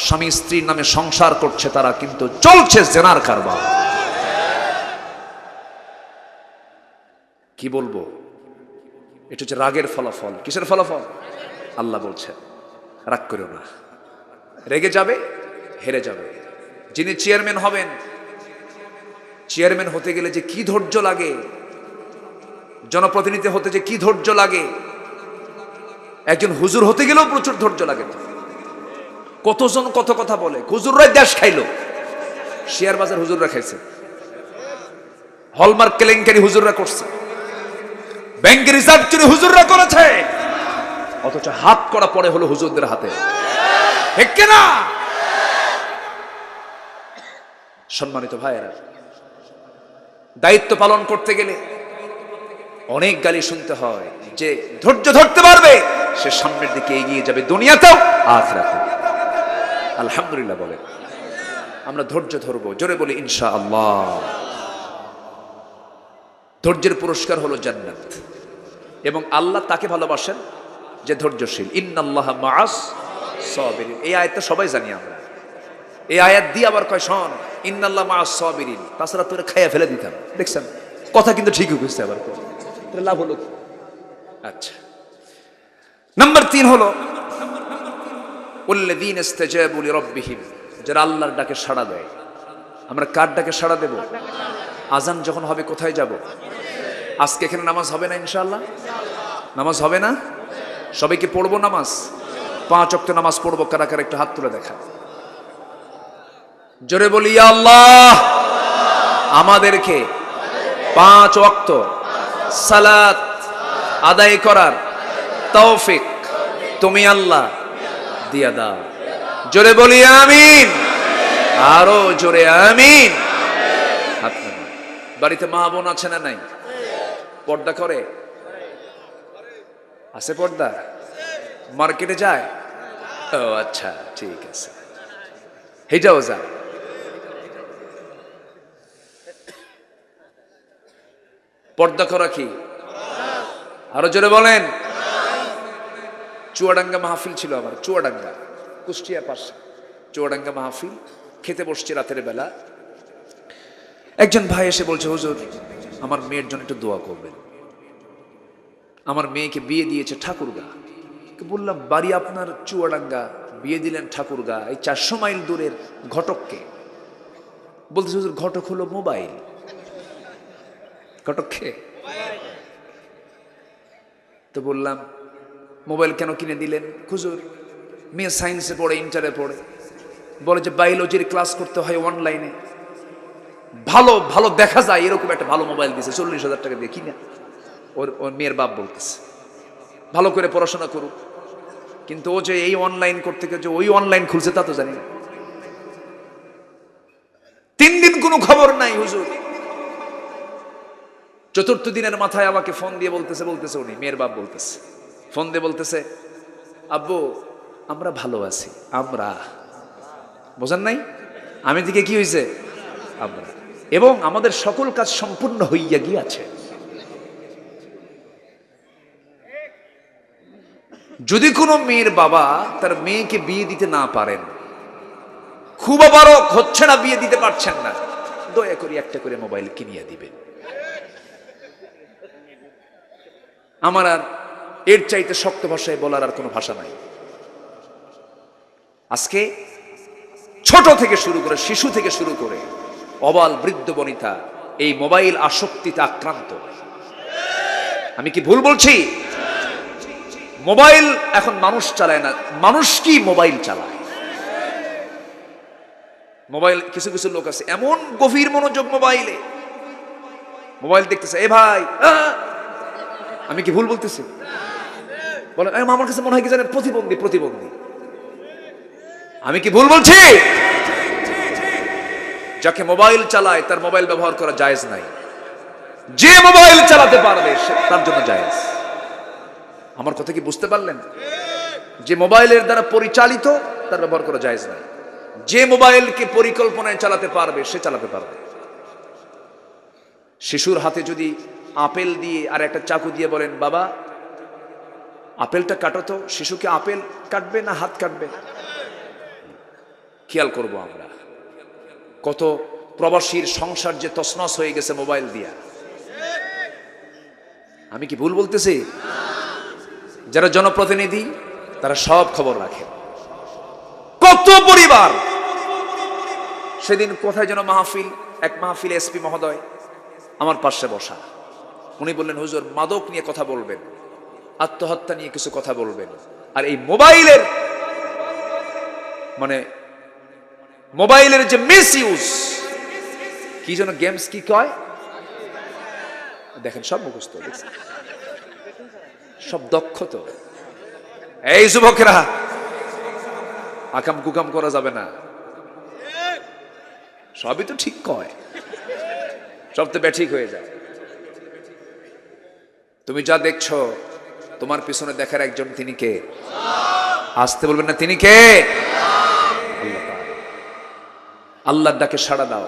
স্বামী স্ত্রীর নামে সংসার করছে, তারা কিন্তু চলছে জেনার কারবার। কি বলবো? এটা হচ্ছে রাগের ফলাফল। কিসের ফলাফল? আল্লাহ বলছেন রাগ করো না। রেগে যাবে, হেরে যাবে। যিনি চেয়ারম্যান হবেন, চেয়ারম্যান হতে গেলে যে কি ধৈর্য লাগে, জনপ্রতিনিধি হতে যে কি ধৈর্য লাগে, একজন হুজুর হতে গেলেও প্রচুর ধৈর্য লাগে। কতজন কত কথা বলে, হুজুররাই দেশ খাইলো, শেয়ার বাজার হুজুররা খাইছে, হলমার্ক কেলেঙ্কারি হুজুররা করছে, ব্যাংক রিজার্ভ চুরি হুজুররা করেছে, অথচ হাত করা পড়ে হলো হুজুরদের হাতে। ঠিক কিনা? সম্মানিত ভাইয়েরা, দায়িত্ব পালন করতে গেলে অনেক গালি শুনতে হয়। যে ধৈর্য ধরতে পারবে সে সামনের দিকে এগিয়ে যাবে, দুনিয়াতেও আখিরাতেও। আলহামদুলিল্লাহ বলে আমরা ধৈর্য ধরবো। জোরে বলি ইনশাআল্লাহ। ধৈর্যের পুরস্কার হলো জান্নাত, এবং আল্লাহ তাকে ভালোবাসেন যে ধৈর্যশীল। ইন্নাল্লাহা মাআস সাবিরিন। এই আয়াতটা সবাই জানি আমরা। এই আয়াত দিয়ে আবার কয়, শোন ইন্নাল্লাহা মাআস সাবিরিন, তাছাড়া তোরে খাইয়া ফেলে দিতাম। দেখছেন কথা কিন্তু ঠিকই বুঝতে, আবার লাভ হলো। আচ্ছা, নাম্বার 3 হলো ওয়াল্লাযীনা ইসতাজাবু লিরাব্বিহিম, যারা আল্লাহর ডাকে সাড়া দেয়। আমরা কার ডাকে সাড়া দেব? আজান যখন হবে কোথায় যাব? আজকে এখানে নামাজ হবে না ইনশাআল্লাহ? নামাজ হবে না? সবাইকে পড়বো নামাজ, 5 ওয়াক্ত নামাজ পড়বো। কারা কারা একটু হাত তুলে দেখা। জোরে বলি ইয়া আল্লাহ, আমাদেরকে 5 ওয়াক্ত সালাত আদায় করার তৌফিক তুমি আল্লাহ দিয়া দাও। জোরে বলি আমিন, আরো জোরে আমিন। হাত নামান। বাড়িতে মা বোন আছে না নাই? পর্দা করে? আছে পর্দা? মার্কেটে যায়? ও আচ্ছা, ঠিক আছে, হেটাও যায়। পর্দা করা কি? আরো জোরে বলেন। চুয়াডাঙ্গা মাহফিল ছিল আমার, চুয়াডাঙ্গা, কুষ্টিয়া পাশে চুয়াডাঙ্গা মাহফিল। খেতে বসছি রাতের বেলা, একজন ভাই এসে বলছে, হুজুর আমার মেয়ের জন্য একটু দোয়া করবেন। আমার মেয়েকে বিয়ে দিয়েছে ঠাকুরগা। বললাম, বাড়ি আপনার চুয়াডাঙ্গা, বিয়ে দিলেন ঠাকুরগা, এই 400 মাইল দূরের ঘটককে? বলতেছে, হুজুর ঘটক হলো মোবাইল। ঘটককে? তো বললাম, মোবাইল কেন কিনে দিলেন? হুজুর মেয়ে সায়েন্সে পড়ে, ইন্টারে পড়ে, বলে যে বায়োলজির ক্লাস করতে হয় অনলাইনে, ভালো ভালো দেখা যায় এরকম একটা ভালো মোবাইল দিয়েছে 40,000 টাকা দিয়ে কিনা। ওর মেয়ের বাপ বলতেছে ভালো করে পড়াশোনা করুক, কিন্তু ও যে এই অনলাইন করতে গিয়ে যে ওই অনলাইন খুলছে তা তো জানি না। 3 দিন কোনো খবর নাই হুজুর। 4th দিনের মাথায় আমাকে ফোন দিয়ে বলতেছে উনি মেয়ের বাপ বলতেছে, ফোন দিয়ে বলতেছে, আব্বু আমরা ভালো আছি। আমরা বোঝেন নাই, আমি দিকে কি হয়েছে আমরা, এবং আমাদের সকল কাজ সম্পূর্ণ হইয়া গিয়াছে। যদি কোনো মেয়ের বাবা তার মেয়েকে বিয়ে দিতে না পারেন, খুব আবারক হচ্ছে না, বিয়ে দিতে পারছেন না, দয়া করে একটা করে মোবাইল কিনিয়ে দিবেন। আমার আর এর চাইতে শক্ত ভাষায় বলার আর কোনো ভাষা নাই। আজকে ছোট থেকে শুরু করে, শিশু থেকে শুরু করে অবাল বৃদ্ধ বনিতা এই মোবাইল আসক্তিতে আক্রান্ত। আমি কি ভুল বলছি? মোবাইল এখন মানুষ চালায় না, মানুষ কি মোবাইল চালায়। মোবাইল কিছু কিছু লোক আছে এমন গভীর মনোযোগ মোবাইলে, মোবাইল দেখতেছে, এ ভাই আমি কি ভুল বলতেছি? বলে আমার কাছে মনে হয় কি জানেন, প্রতিবন্ধী। আমি কি ভুল বলছি? যাকে মোবাইল চালায় তার মোবাইল ব্যবহার করা জায়েজ নাই, যে মোবাইল চালাতে পারবে তার জন্য জায়েজ। আমার কথা কি বুঝতে পারলেন? যে মোবাইলের দ্বারা পরিচালিত তার ব্যবহার করা জায়েজ নাই, যে মোবাইলকে পরিকল্পনায় চালাতে পারবে সে চালাতে পারবে। শিশুর হাতে যদি আপেল দিয়ে আর একটা চাকু দিয়ে বলেন, বাবা আপেলটা কাটো তো, শিশুকে আপেল কাটবে না হাত কাটবে? খেয়াল করব আমরা কত প্রবাসীর সংসার যে তছনছ হয়ে গেছে মোবাইল দিয়া। আমি কি ভুল বলতেছি? যারা জনপ্রতিনিধি তারা সব খবর রাখে। কত পরিবার, সেদিন কোথায় যেন মাহফিল, এক মাহফিলে এসপি মহোদয় আমার পাশে বসা, উনি বললেন হুজুর মাদক নিয়ে কথা বলবেন, আত্মহত্যা নিয়ে কিছু কথা বলবেন, আর এই মোবাইলের মানে মোবাইলের যে মিস ইউজ, কি যেন গেমস কি কয়, দেখেন সব মুখস্থ, সব দক্ষ তো। এই যুবকেরা আকাম কুকাম করা যাবে না, সবই তো ঠিক কয়, সব তো ব্যাঠিক হয়ে যায়। তুমি যা দেখছো তোমার পিছনে দেখার একজন, তিনি কে? আসতে বলবেন না, তিনি কে? আল্লাহর ডাকে সাড়া দাও।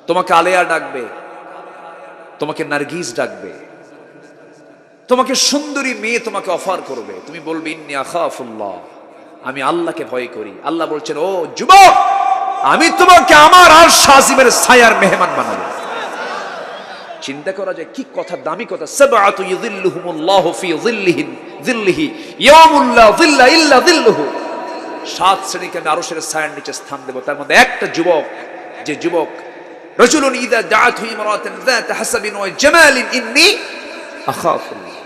তোমাকে আলেয়া ডাকবে, তোমাকে নার্গিস ডাকবে, তোমাকে সুন্দরী মেয়ে তোমাকে অফার করবে, তুমি বলবে ইন্নী আখাফুল্লাহ, আমি আল্লাহকে ভয় করি। আল্লাহ বলছেন, ও যুবক আমি তোমাকে আমার আর শাজিমের ছায়ার মেহমান বানাবো। চিন্তা করা যায় কি কথা, দামি কথা। সাবআতু ইযিল্লুহুমুল্লাহু ফি যিল্লিহি ইয়াউমুল লা যিল্লা ইল্লা যিল্লুহু, 7 শ্রেণীকে আমি আরশের ছায়ার নিচে স্থান দেব। তার মধ্যে একটা যুবক, যে যুবক রাজুলুন ইযা দাআতহু ইমরাতুন যাত হাসাবিন ওয়া জামালিন ইন্নী আখাফুল্লাহ,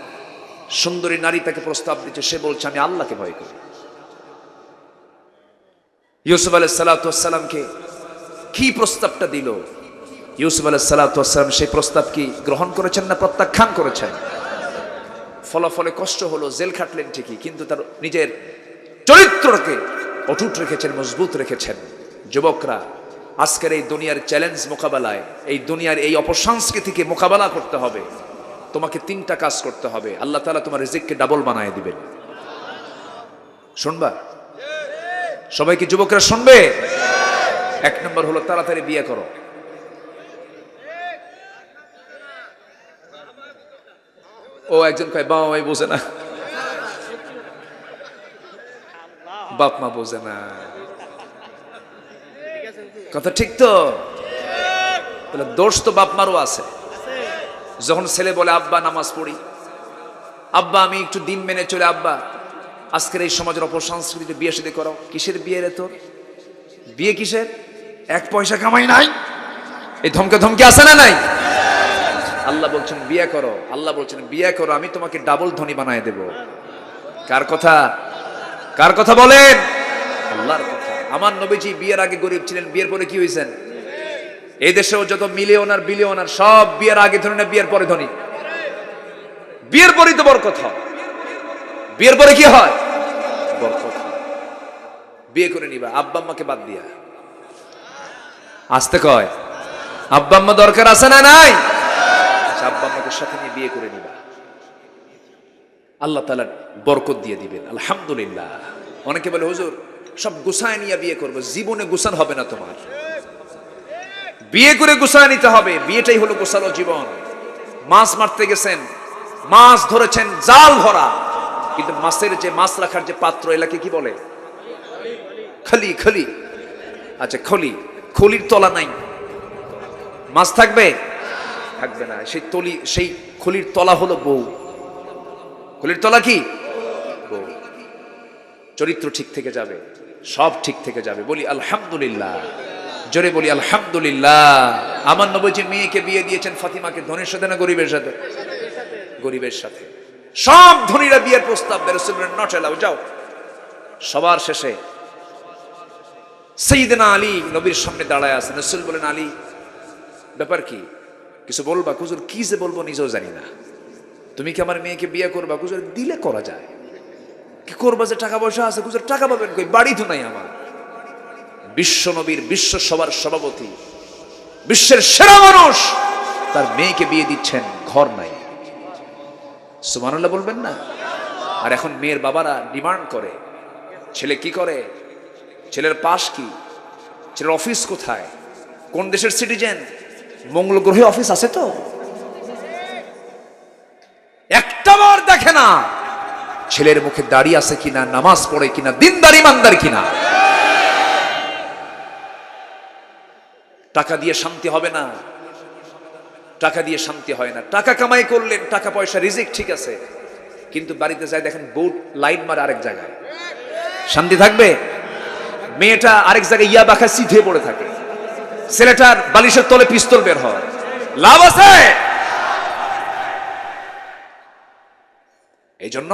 সুন্দরী নারী তাকে প্রস্তাব দিচ্ছে, সে বলছে আমি আল্লাহকে ভয় করি। ইউসুফ আলাইহিস সালাতু ওয়াস সালামকে কি প্রস্তাবটা দিল, ইউসুফ আলাইহিস সালাতু ওয়াস সালাম সেই প্রস্তাব কি গ্রহণ করেছেন না প্রত্যাখ্যান করেছেন? ফলাফলে কষ্ট হলো, জেল খাটলেন ঠিকই, কিন্তু তার নিজের চরিত্রকে অটুট রেখেছেন, মজবুত রেখেছেন। যুবকরা আজকের এই দুনিয়ার চ্যালেঞ্জ মোকাবেলায়, এই দুনিয়ার এই অপসংস্কৃতিকে মোকাবেলা করতে হবে, তোমাকে 3টা কাজ করতে হবে। আল্লাহ তাআলা তোমার রিজিককে ডাবল বানায় দিবেন। শুনবা? সবাই কি যুবকরা শুনবে? 1 নম্বর হলো তাড়াতাড়ি বিয়ে করো। ও একজন কয় বাবা মাই বোঝে না, বাপ মা বোঝে না, কথা ঠিক তো? তাহলে দোষ তো বাপ মারও আছে। যখন ছেলে বলে আব্বা নামাজ পড়ি, আব্বা আমি একটু দিন মেনে চলে, আব্বা আজকের এই সমাজের অপসংস্কৃতিতে বিয়ে শাদী করো। কিসের বিয়ে রে তোর? বিয়ে কিসের? 1 পয়সা কামাই নাই, এই ধমকে ধমকে আছে না নাই? আল্লাহ বলছেন বিয়ে করো, আল্লাহ বলছেন বিয়ে করো, আমি তোমাকে ডাবল ধনী বানায় দেব। কার কথা? কার কথা বলেন? আল্লাহর কথা। আমার নবীজি বিয়ের আগে গরিব ছিলেন, বিয়ের পরে কি হয়েছেন? এই দেশেও যত মিলিয়নার বিলিয়নার সব বিয়ের আগে ধনী না বিয়ের পরে ধনী? বিয়ের পরেই তো বরকত হয়। বিয়ের পরে কি হয়? বরকত হয়। বিয়ে করে নিবা আব্বা আম্মাকে বাদ দিয়া। আসতে কয় আব্বা আম্মা দরকার আছে না নাই? আব্বা আম্মাকে সাথে নিয়ে বিয়ে করে নিবা, আল্লাহ তাআলা বরকত দিয়ে দিবেন। আলহামদুলিল্লাহ। অনেকে বলে হুজুর সব গুছায় নিয়ে বিয়ে করবো, জীবনে গুছান হবে না তোমার। বিয়ে করে গুছায় নিতে হবে, বিয়েটাই হলো গোছালো জীবন। মাছ মারতে গেছেন, মাছ ধরেছেন জাল ভরা, কিন্তু মাছের যে মাছ রাখার যে পাত্র এলাকে কি বলে? খলি। খলি, আচ্ছা খলি, খলির তলা নাই, মাছ থাকবে? থাকবে না। সেই খলির তলা হলো বউ। খলির তলা কি? বউ। চরিত্র ঠিক থেকে যাবে, সব ঠিক থেকে যাবে। বলি আলহামদুলিল্লাহ, জোরে বলি আলহামদুলিল্লাহ। আমার নবীজি মেয়েকে বিয়ে দিয়েছেন ফাতিমাকে ধনীর সাথে না গরিবের সাথে? গরিবের সাথে। সব ধনীরা বিয়ের প্রস্তাব দেয়, রাসূল বলেন নট এলাও, যাও। সবার শেষে সাইয়েদনা আলী নবীর সামনে দাঁড়ায় আছেন। রাসূল বলেন আলী ব্যাপার কি, কিছু বলবা? হুজুর কি যে বলবো নিজেও জানি না। তুমি কি আমার মেয়েকে বিয়ে করবা? হুজুর দিলে করা যায়, কি করবা? যে টাকা পয়সা আছে। হুজুর টাকা পাবেন কই? বাড়ি তো নাই আমার। বিশ্ব নবীর বিশ্ব সভার সভাপতি, বিশ্বের সেরা মানুষ, তার মেয়েকে বিয়ে দিচ্ছেন, ঘর নাই। সুবহানাল্লাহ বলবেন না? আর এখন মেয়ের বাবারা ডিমান্ড করে, ছেলে কি করে, ছেলের পাশ কি, ছেলের অফিস কোথায়, কোন দেশের সিটিজেন, মঙ্গল গ্রহে অফিস আছে তো? একটা বার দেখে না ছেলের মুখে দাড়ি আছে কিনা, নামাজ পড়ে কিনা, দিনদার ইমানদার কিনা। টাকা দিয়ে শান্তি হবে না, টাকা দিয়ে শান্তি হয় না। টাকা কামাই করলেন, টাকা পয়সা রিজিক ঠিক আছে, কিন্তু বাড়িতে যায় দেখেন বউ লাইন মারে আরেক জায়গায়, শান্তি থাকবে? মেয়েটা আরেক জায়গায় ইয়া বাখা সিধে পড়ে থাকে, ছেলেটার বালিশের তলে পিস্তল বের হয়, লাভ আছে? এই জন্য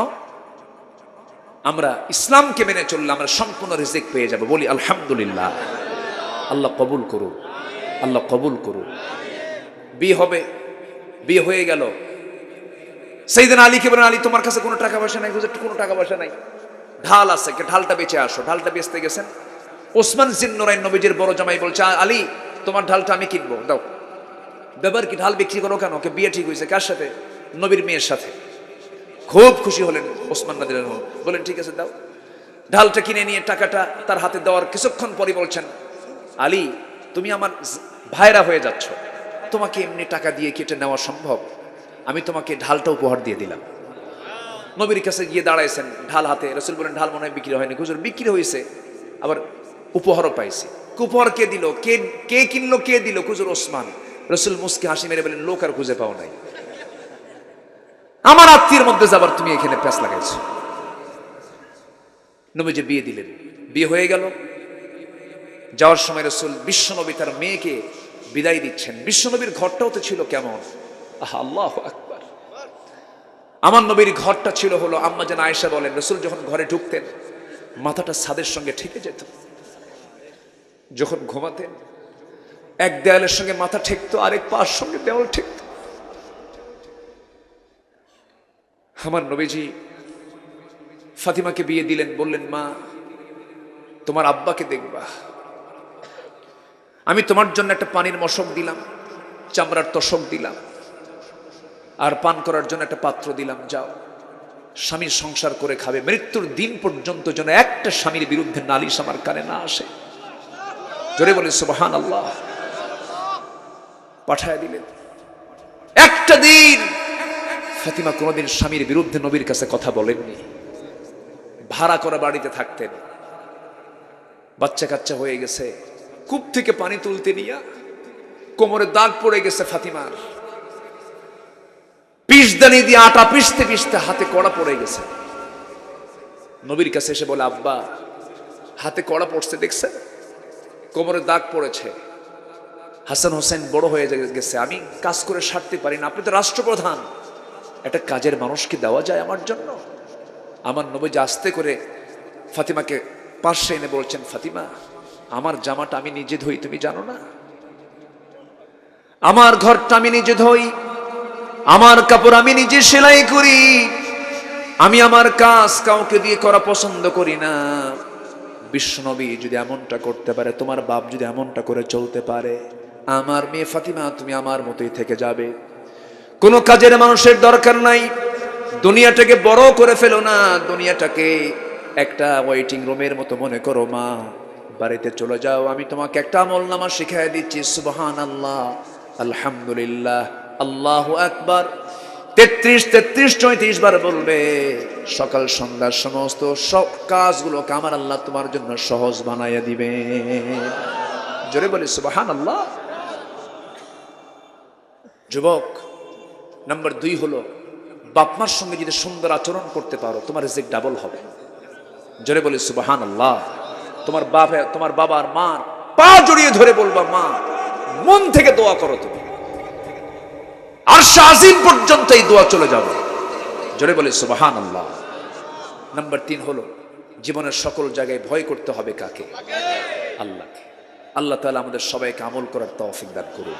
আমরা ইসলামকে মেনে চললে আমরা সম্পূর্ণ রিজিক পেয়ে যাব। বলি আলহামদুলিল্লাহ। আল্লাহ কবুল করুন, আল্লাহ কবুল করুন। বিয়ে হবে, বিয়ে হয়ে গেল। সাইয়েদনা আলীকে বলেন আলী তোমার কাছে কোনো টাকা পয়সা নাই? হুজুর কোনো টাকা পয়সা নাই। ঢাল আছে, ঢালটা বেচে আসো। ঢালটা বেচতে গেছেন, ওসমান জিন্নুরাইন নবীজির বড় জামাই বলছে আলী তোমার ঢালটা আমি কিনবো, দাও। ব্যাপার কি, ঢাল বিক্রি করো কেন? বিয়ে ঠিক হয়েছে। কার সাথে? নবীর মেয়ের সাথে। খুব খুশি হলেন ওসমান রাদিয়াল্লাহু আনহু, বলেন ঠিক আছে দাও। ঢালটা কিনে নিয়ে টাকাটা তার হাতে দেওয়ার কিছুক্ষণ পরে বলছেন আলী তুমি আমার ভাইরা হয়ে যাচ্ছ, তোমাকে এমনি টাকা দিয়ে কেটে নেওয়া সম্ভব? আমি তোমাকে ঢালটা উপহার দিয়ে দিলাম। নবীর কাছে গিয়ে দাঁড়াইছেন ঢাল হাতে। রাসূল বলেন ঢাল মনে হয় বিক্রি হয়নি। হুজুর বিক্রি হয়েছে, আবার উপহারও পাইছি। উপহার কে দিল? কে কিনলো, কে দিল? হুজুর ওসমান। রাসূল মুস্কি হাসি মেরে বলেন লোক আর খুঁজে পাও নাই, আমার আত্মীয়ের মধ্যে যাবার তুমি এখানে প্যাঁচ লাগাইছো। নবীজি বিয়ে দিলেন, বিয়ে হয়ে গেল। যাওয়ার সময় রাসূল বিশ্বনবী তার মেয়েকে বিদায় দিচ্ছেন। বিশ্বনবীর ঘরটাও তো ছিল কেমন, আহা আল্লাহু আকবার। আমার নবীর ঘরটা ছিল হলো, আম্মা জান আয়েশা বলেন রাসূল যখন ঘরে ঢুকতেন মাথাটা ছাদের সঙ্গে ঠেকে যেত। যখন ঘুমাতেন এক দেয়ালের সঙ্গে মাথা ঠেকতো, আরেক পার সঙ্গে দেওয়াল ঠেকতো। আমার নবীজি ফাতিমাকে বিয়ে দিলেন, বললেন মা তোমার আব্বাকে দেখবা, আমি তোমার জন্য একটা পানির মশক দিলাম, চামড়ার তোশক দিলাম, আর পান করার জন্য একটা পাত্র দিলাম, যাও স্বামীর সংসার করে খাবে, মৃত্যুর দিন পর্যন্ত যেন একটা স্বামীর বিরুদ্ধে নালিশ আমার কানে না আসে। জোরে বলে সুবহানাল্লাহ। পাঠায় দিলেন। একটা দিন ফাতিমা কোনোদিন স্বামীর বিরুদ্ধে নবীর কাছে কথা বলেননি। ভাড়া করা বাড়িতে থাকতেন, বাচ্চা কাচ্চা হয়ে গেছে, কূপ থেকে পানি তুলতে নিয়ে কোমরে দাগ পড়ে গেছে ফাতিমার, পিষদানি দিয়ে আটা পিষতে পিষতে হাতে কড়া পড়ে গেছে। নবীর কাছে এসে বলে আব্বা হাতে কড়া পড়ছে দেখছেন, কোমরে দাগ পড়েছে, হাসান হোসেন বড় হয়ে গেছে, আমি কাজ করে সারতে পারি না, আপনি তো রাষ্ট্রপ্রধান, একটা কাজের মানুষকে দেওয়া যায় আমার জন্য? আমার নবী আস্তে করে ফাতিমাকে পাশে এনে বলছেন ফাতিমা আমার জামাটা আমি নিজে ধুই, তুমি জানো না? আমার ঘরটা আমি নিজে ধুই, আমার কাপড় আমি নিজে সেলাই করি। আমি আমার কাজ কাউকে দিয়ে করা পছন্দ করি না। বিশ্বনবী যদি এমনটা করতে পারে, তোমার বাপ যদি এমনটা করে চলতে পারে, আমার মেয়ে ফাতিমা তুমি আমার মতোই থেকে যাবে। কোনো কাজের মানুষের দরকার নাই। দুনিয়াটাকে বড় করে ফেলো না, দুনিয়াটাকে একটা ওয়েটিং রুমের মতো মনে করো। মা, বাড়িতে চলে যাও, আমি তোমাকে একটা আমলনামা শিখিয়ে দিচ্ছি। সুবহানাল্লাহ, আলহামদুলিল্লাহ, আল্লাহু আকবার 33 34 বার বলবে। সকাল সন্ধ্যার সমস্ত সব কাজগুলোকে আমার আল্লাহ তোমার জন্য সহজ বানাইয়া দিবে। জোরে বলি সুবহানাল্লাহ। যুবক, নাম্বার 2 হলো বাপমার সঙ্গে যদি সুন্দর আচরণ করতে পারো, তোমার রিজিক ডাবল হবে। জোরে বলি সুবহানাল্লাহ। তোমার বাবার মা পা জড়িয়ে ধরে বলবা, মা মন থেকে দোয়া করো, তুমি আরশ আজিম পর্যন্ত এই দোয়া চলে যাবে। জোরে বলি সুবহানাল্লাহ। নাম্বার 3 হলো জীবনের সকল জায়গায় ভয় করতে হবে কাকে? আল্লাহকে। আল্লাহ তাআলা আমাদের সবাইকে আমল করার তৌফিক দান করুন।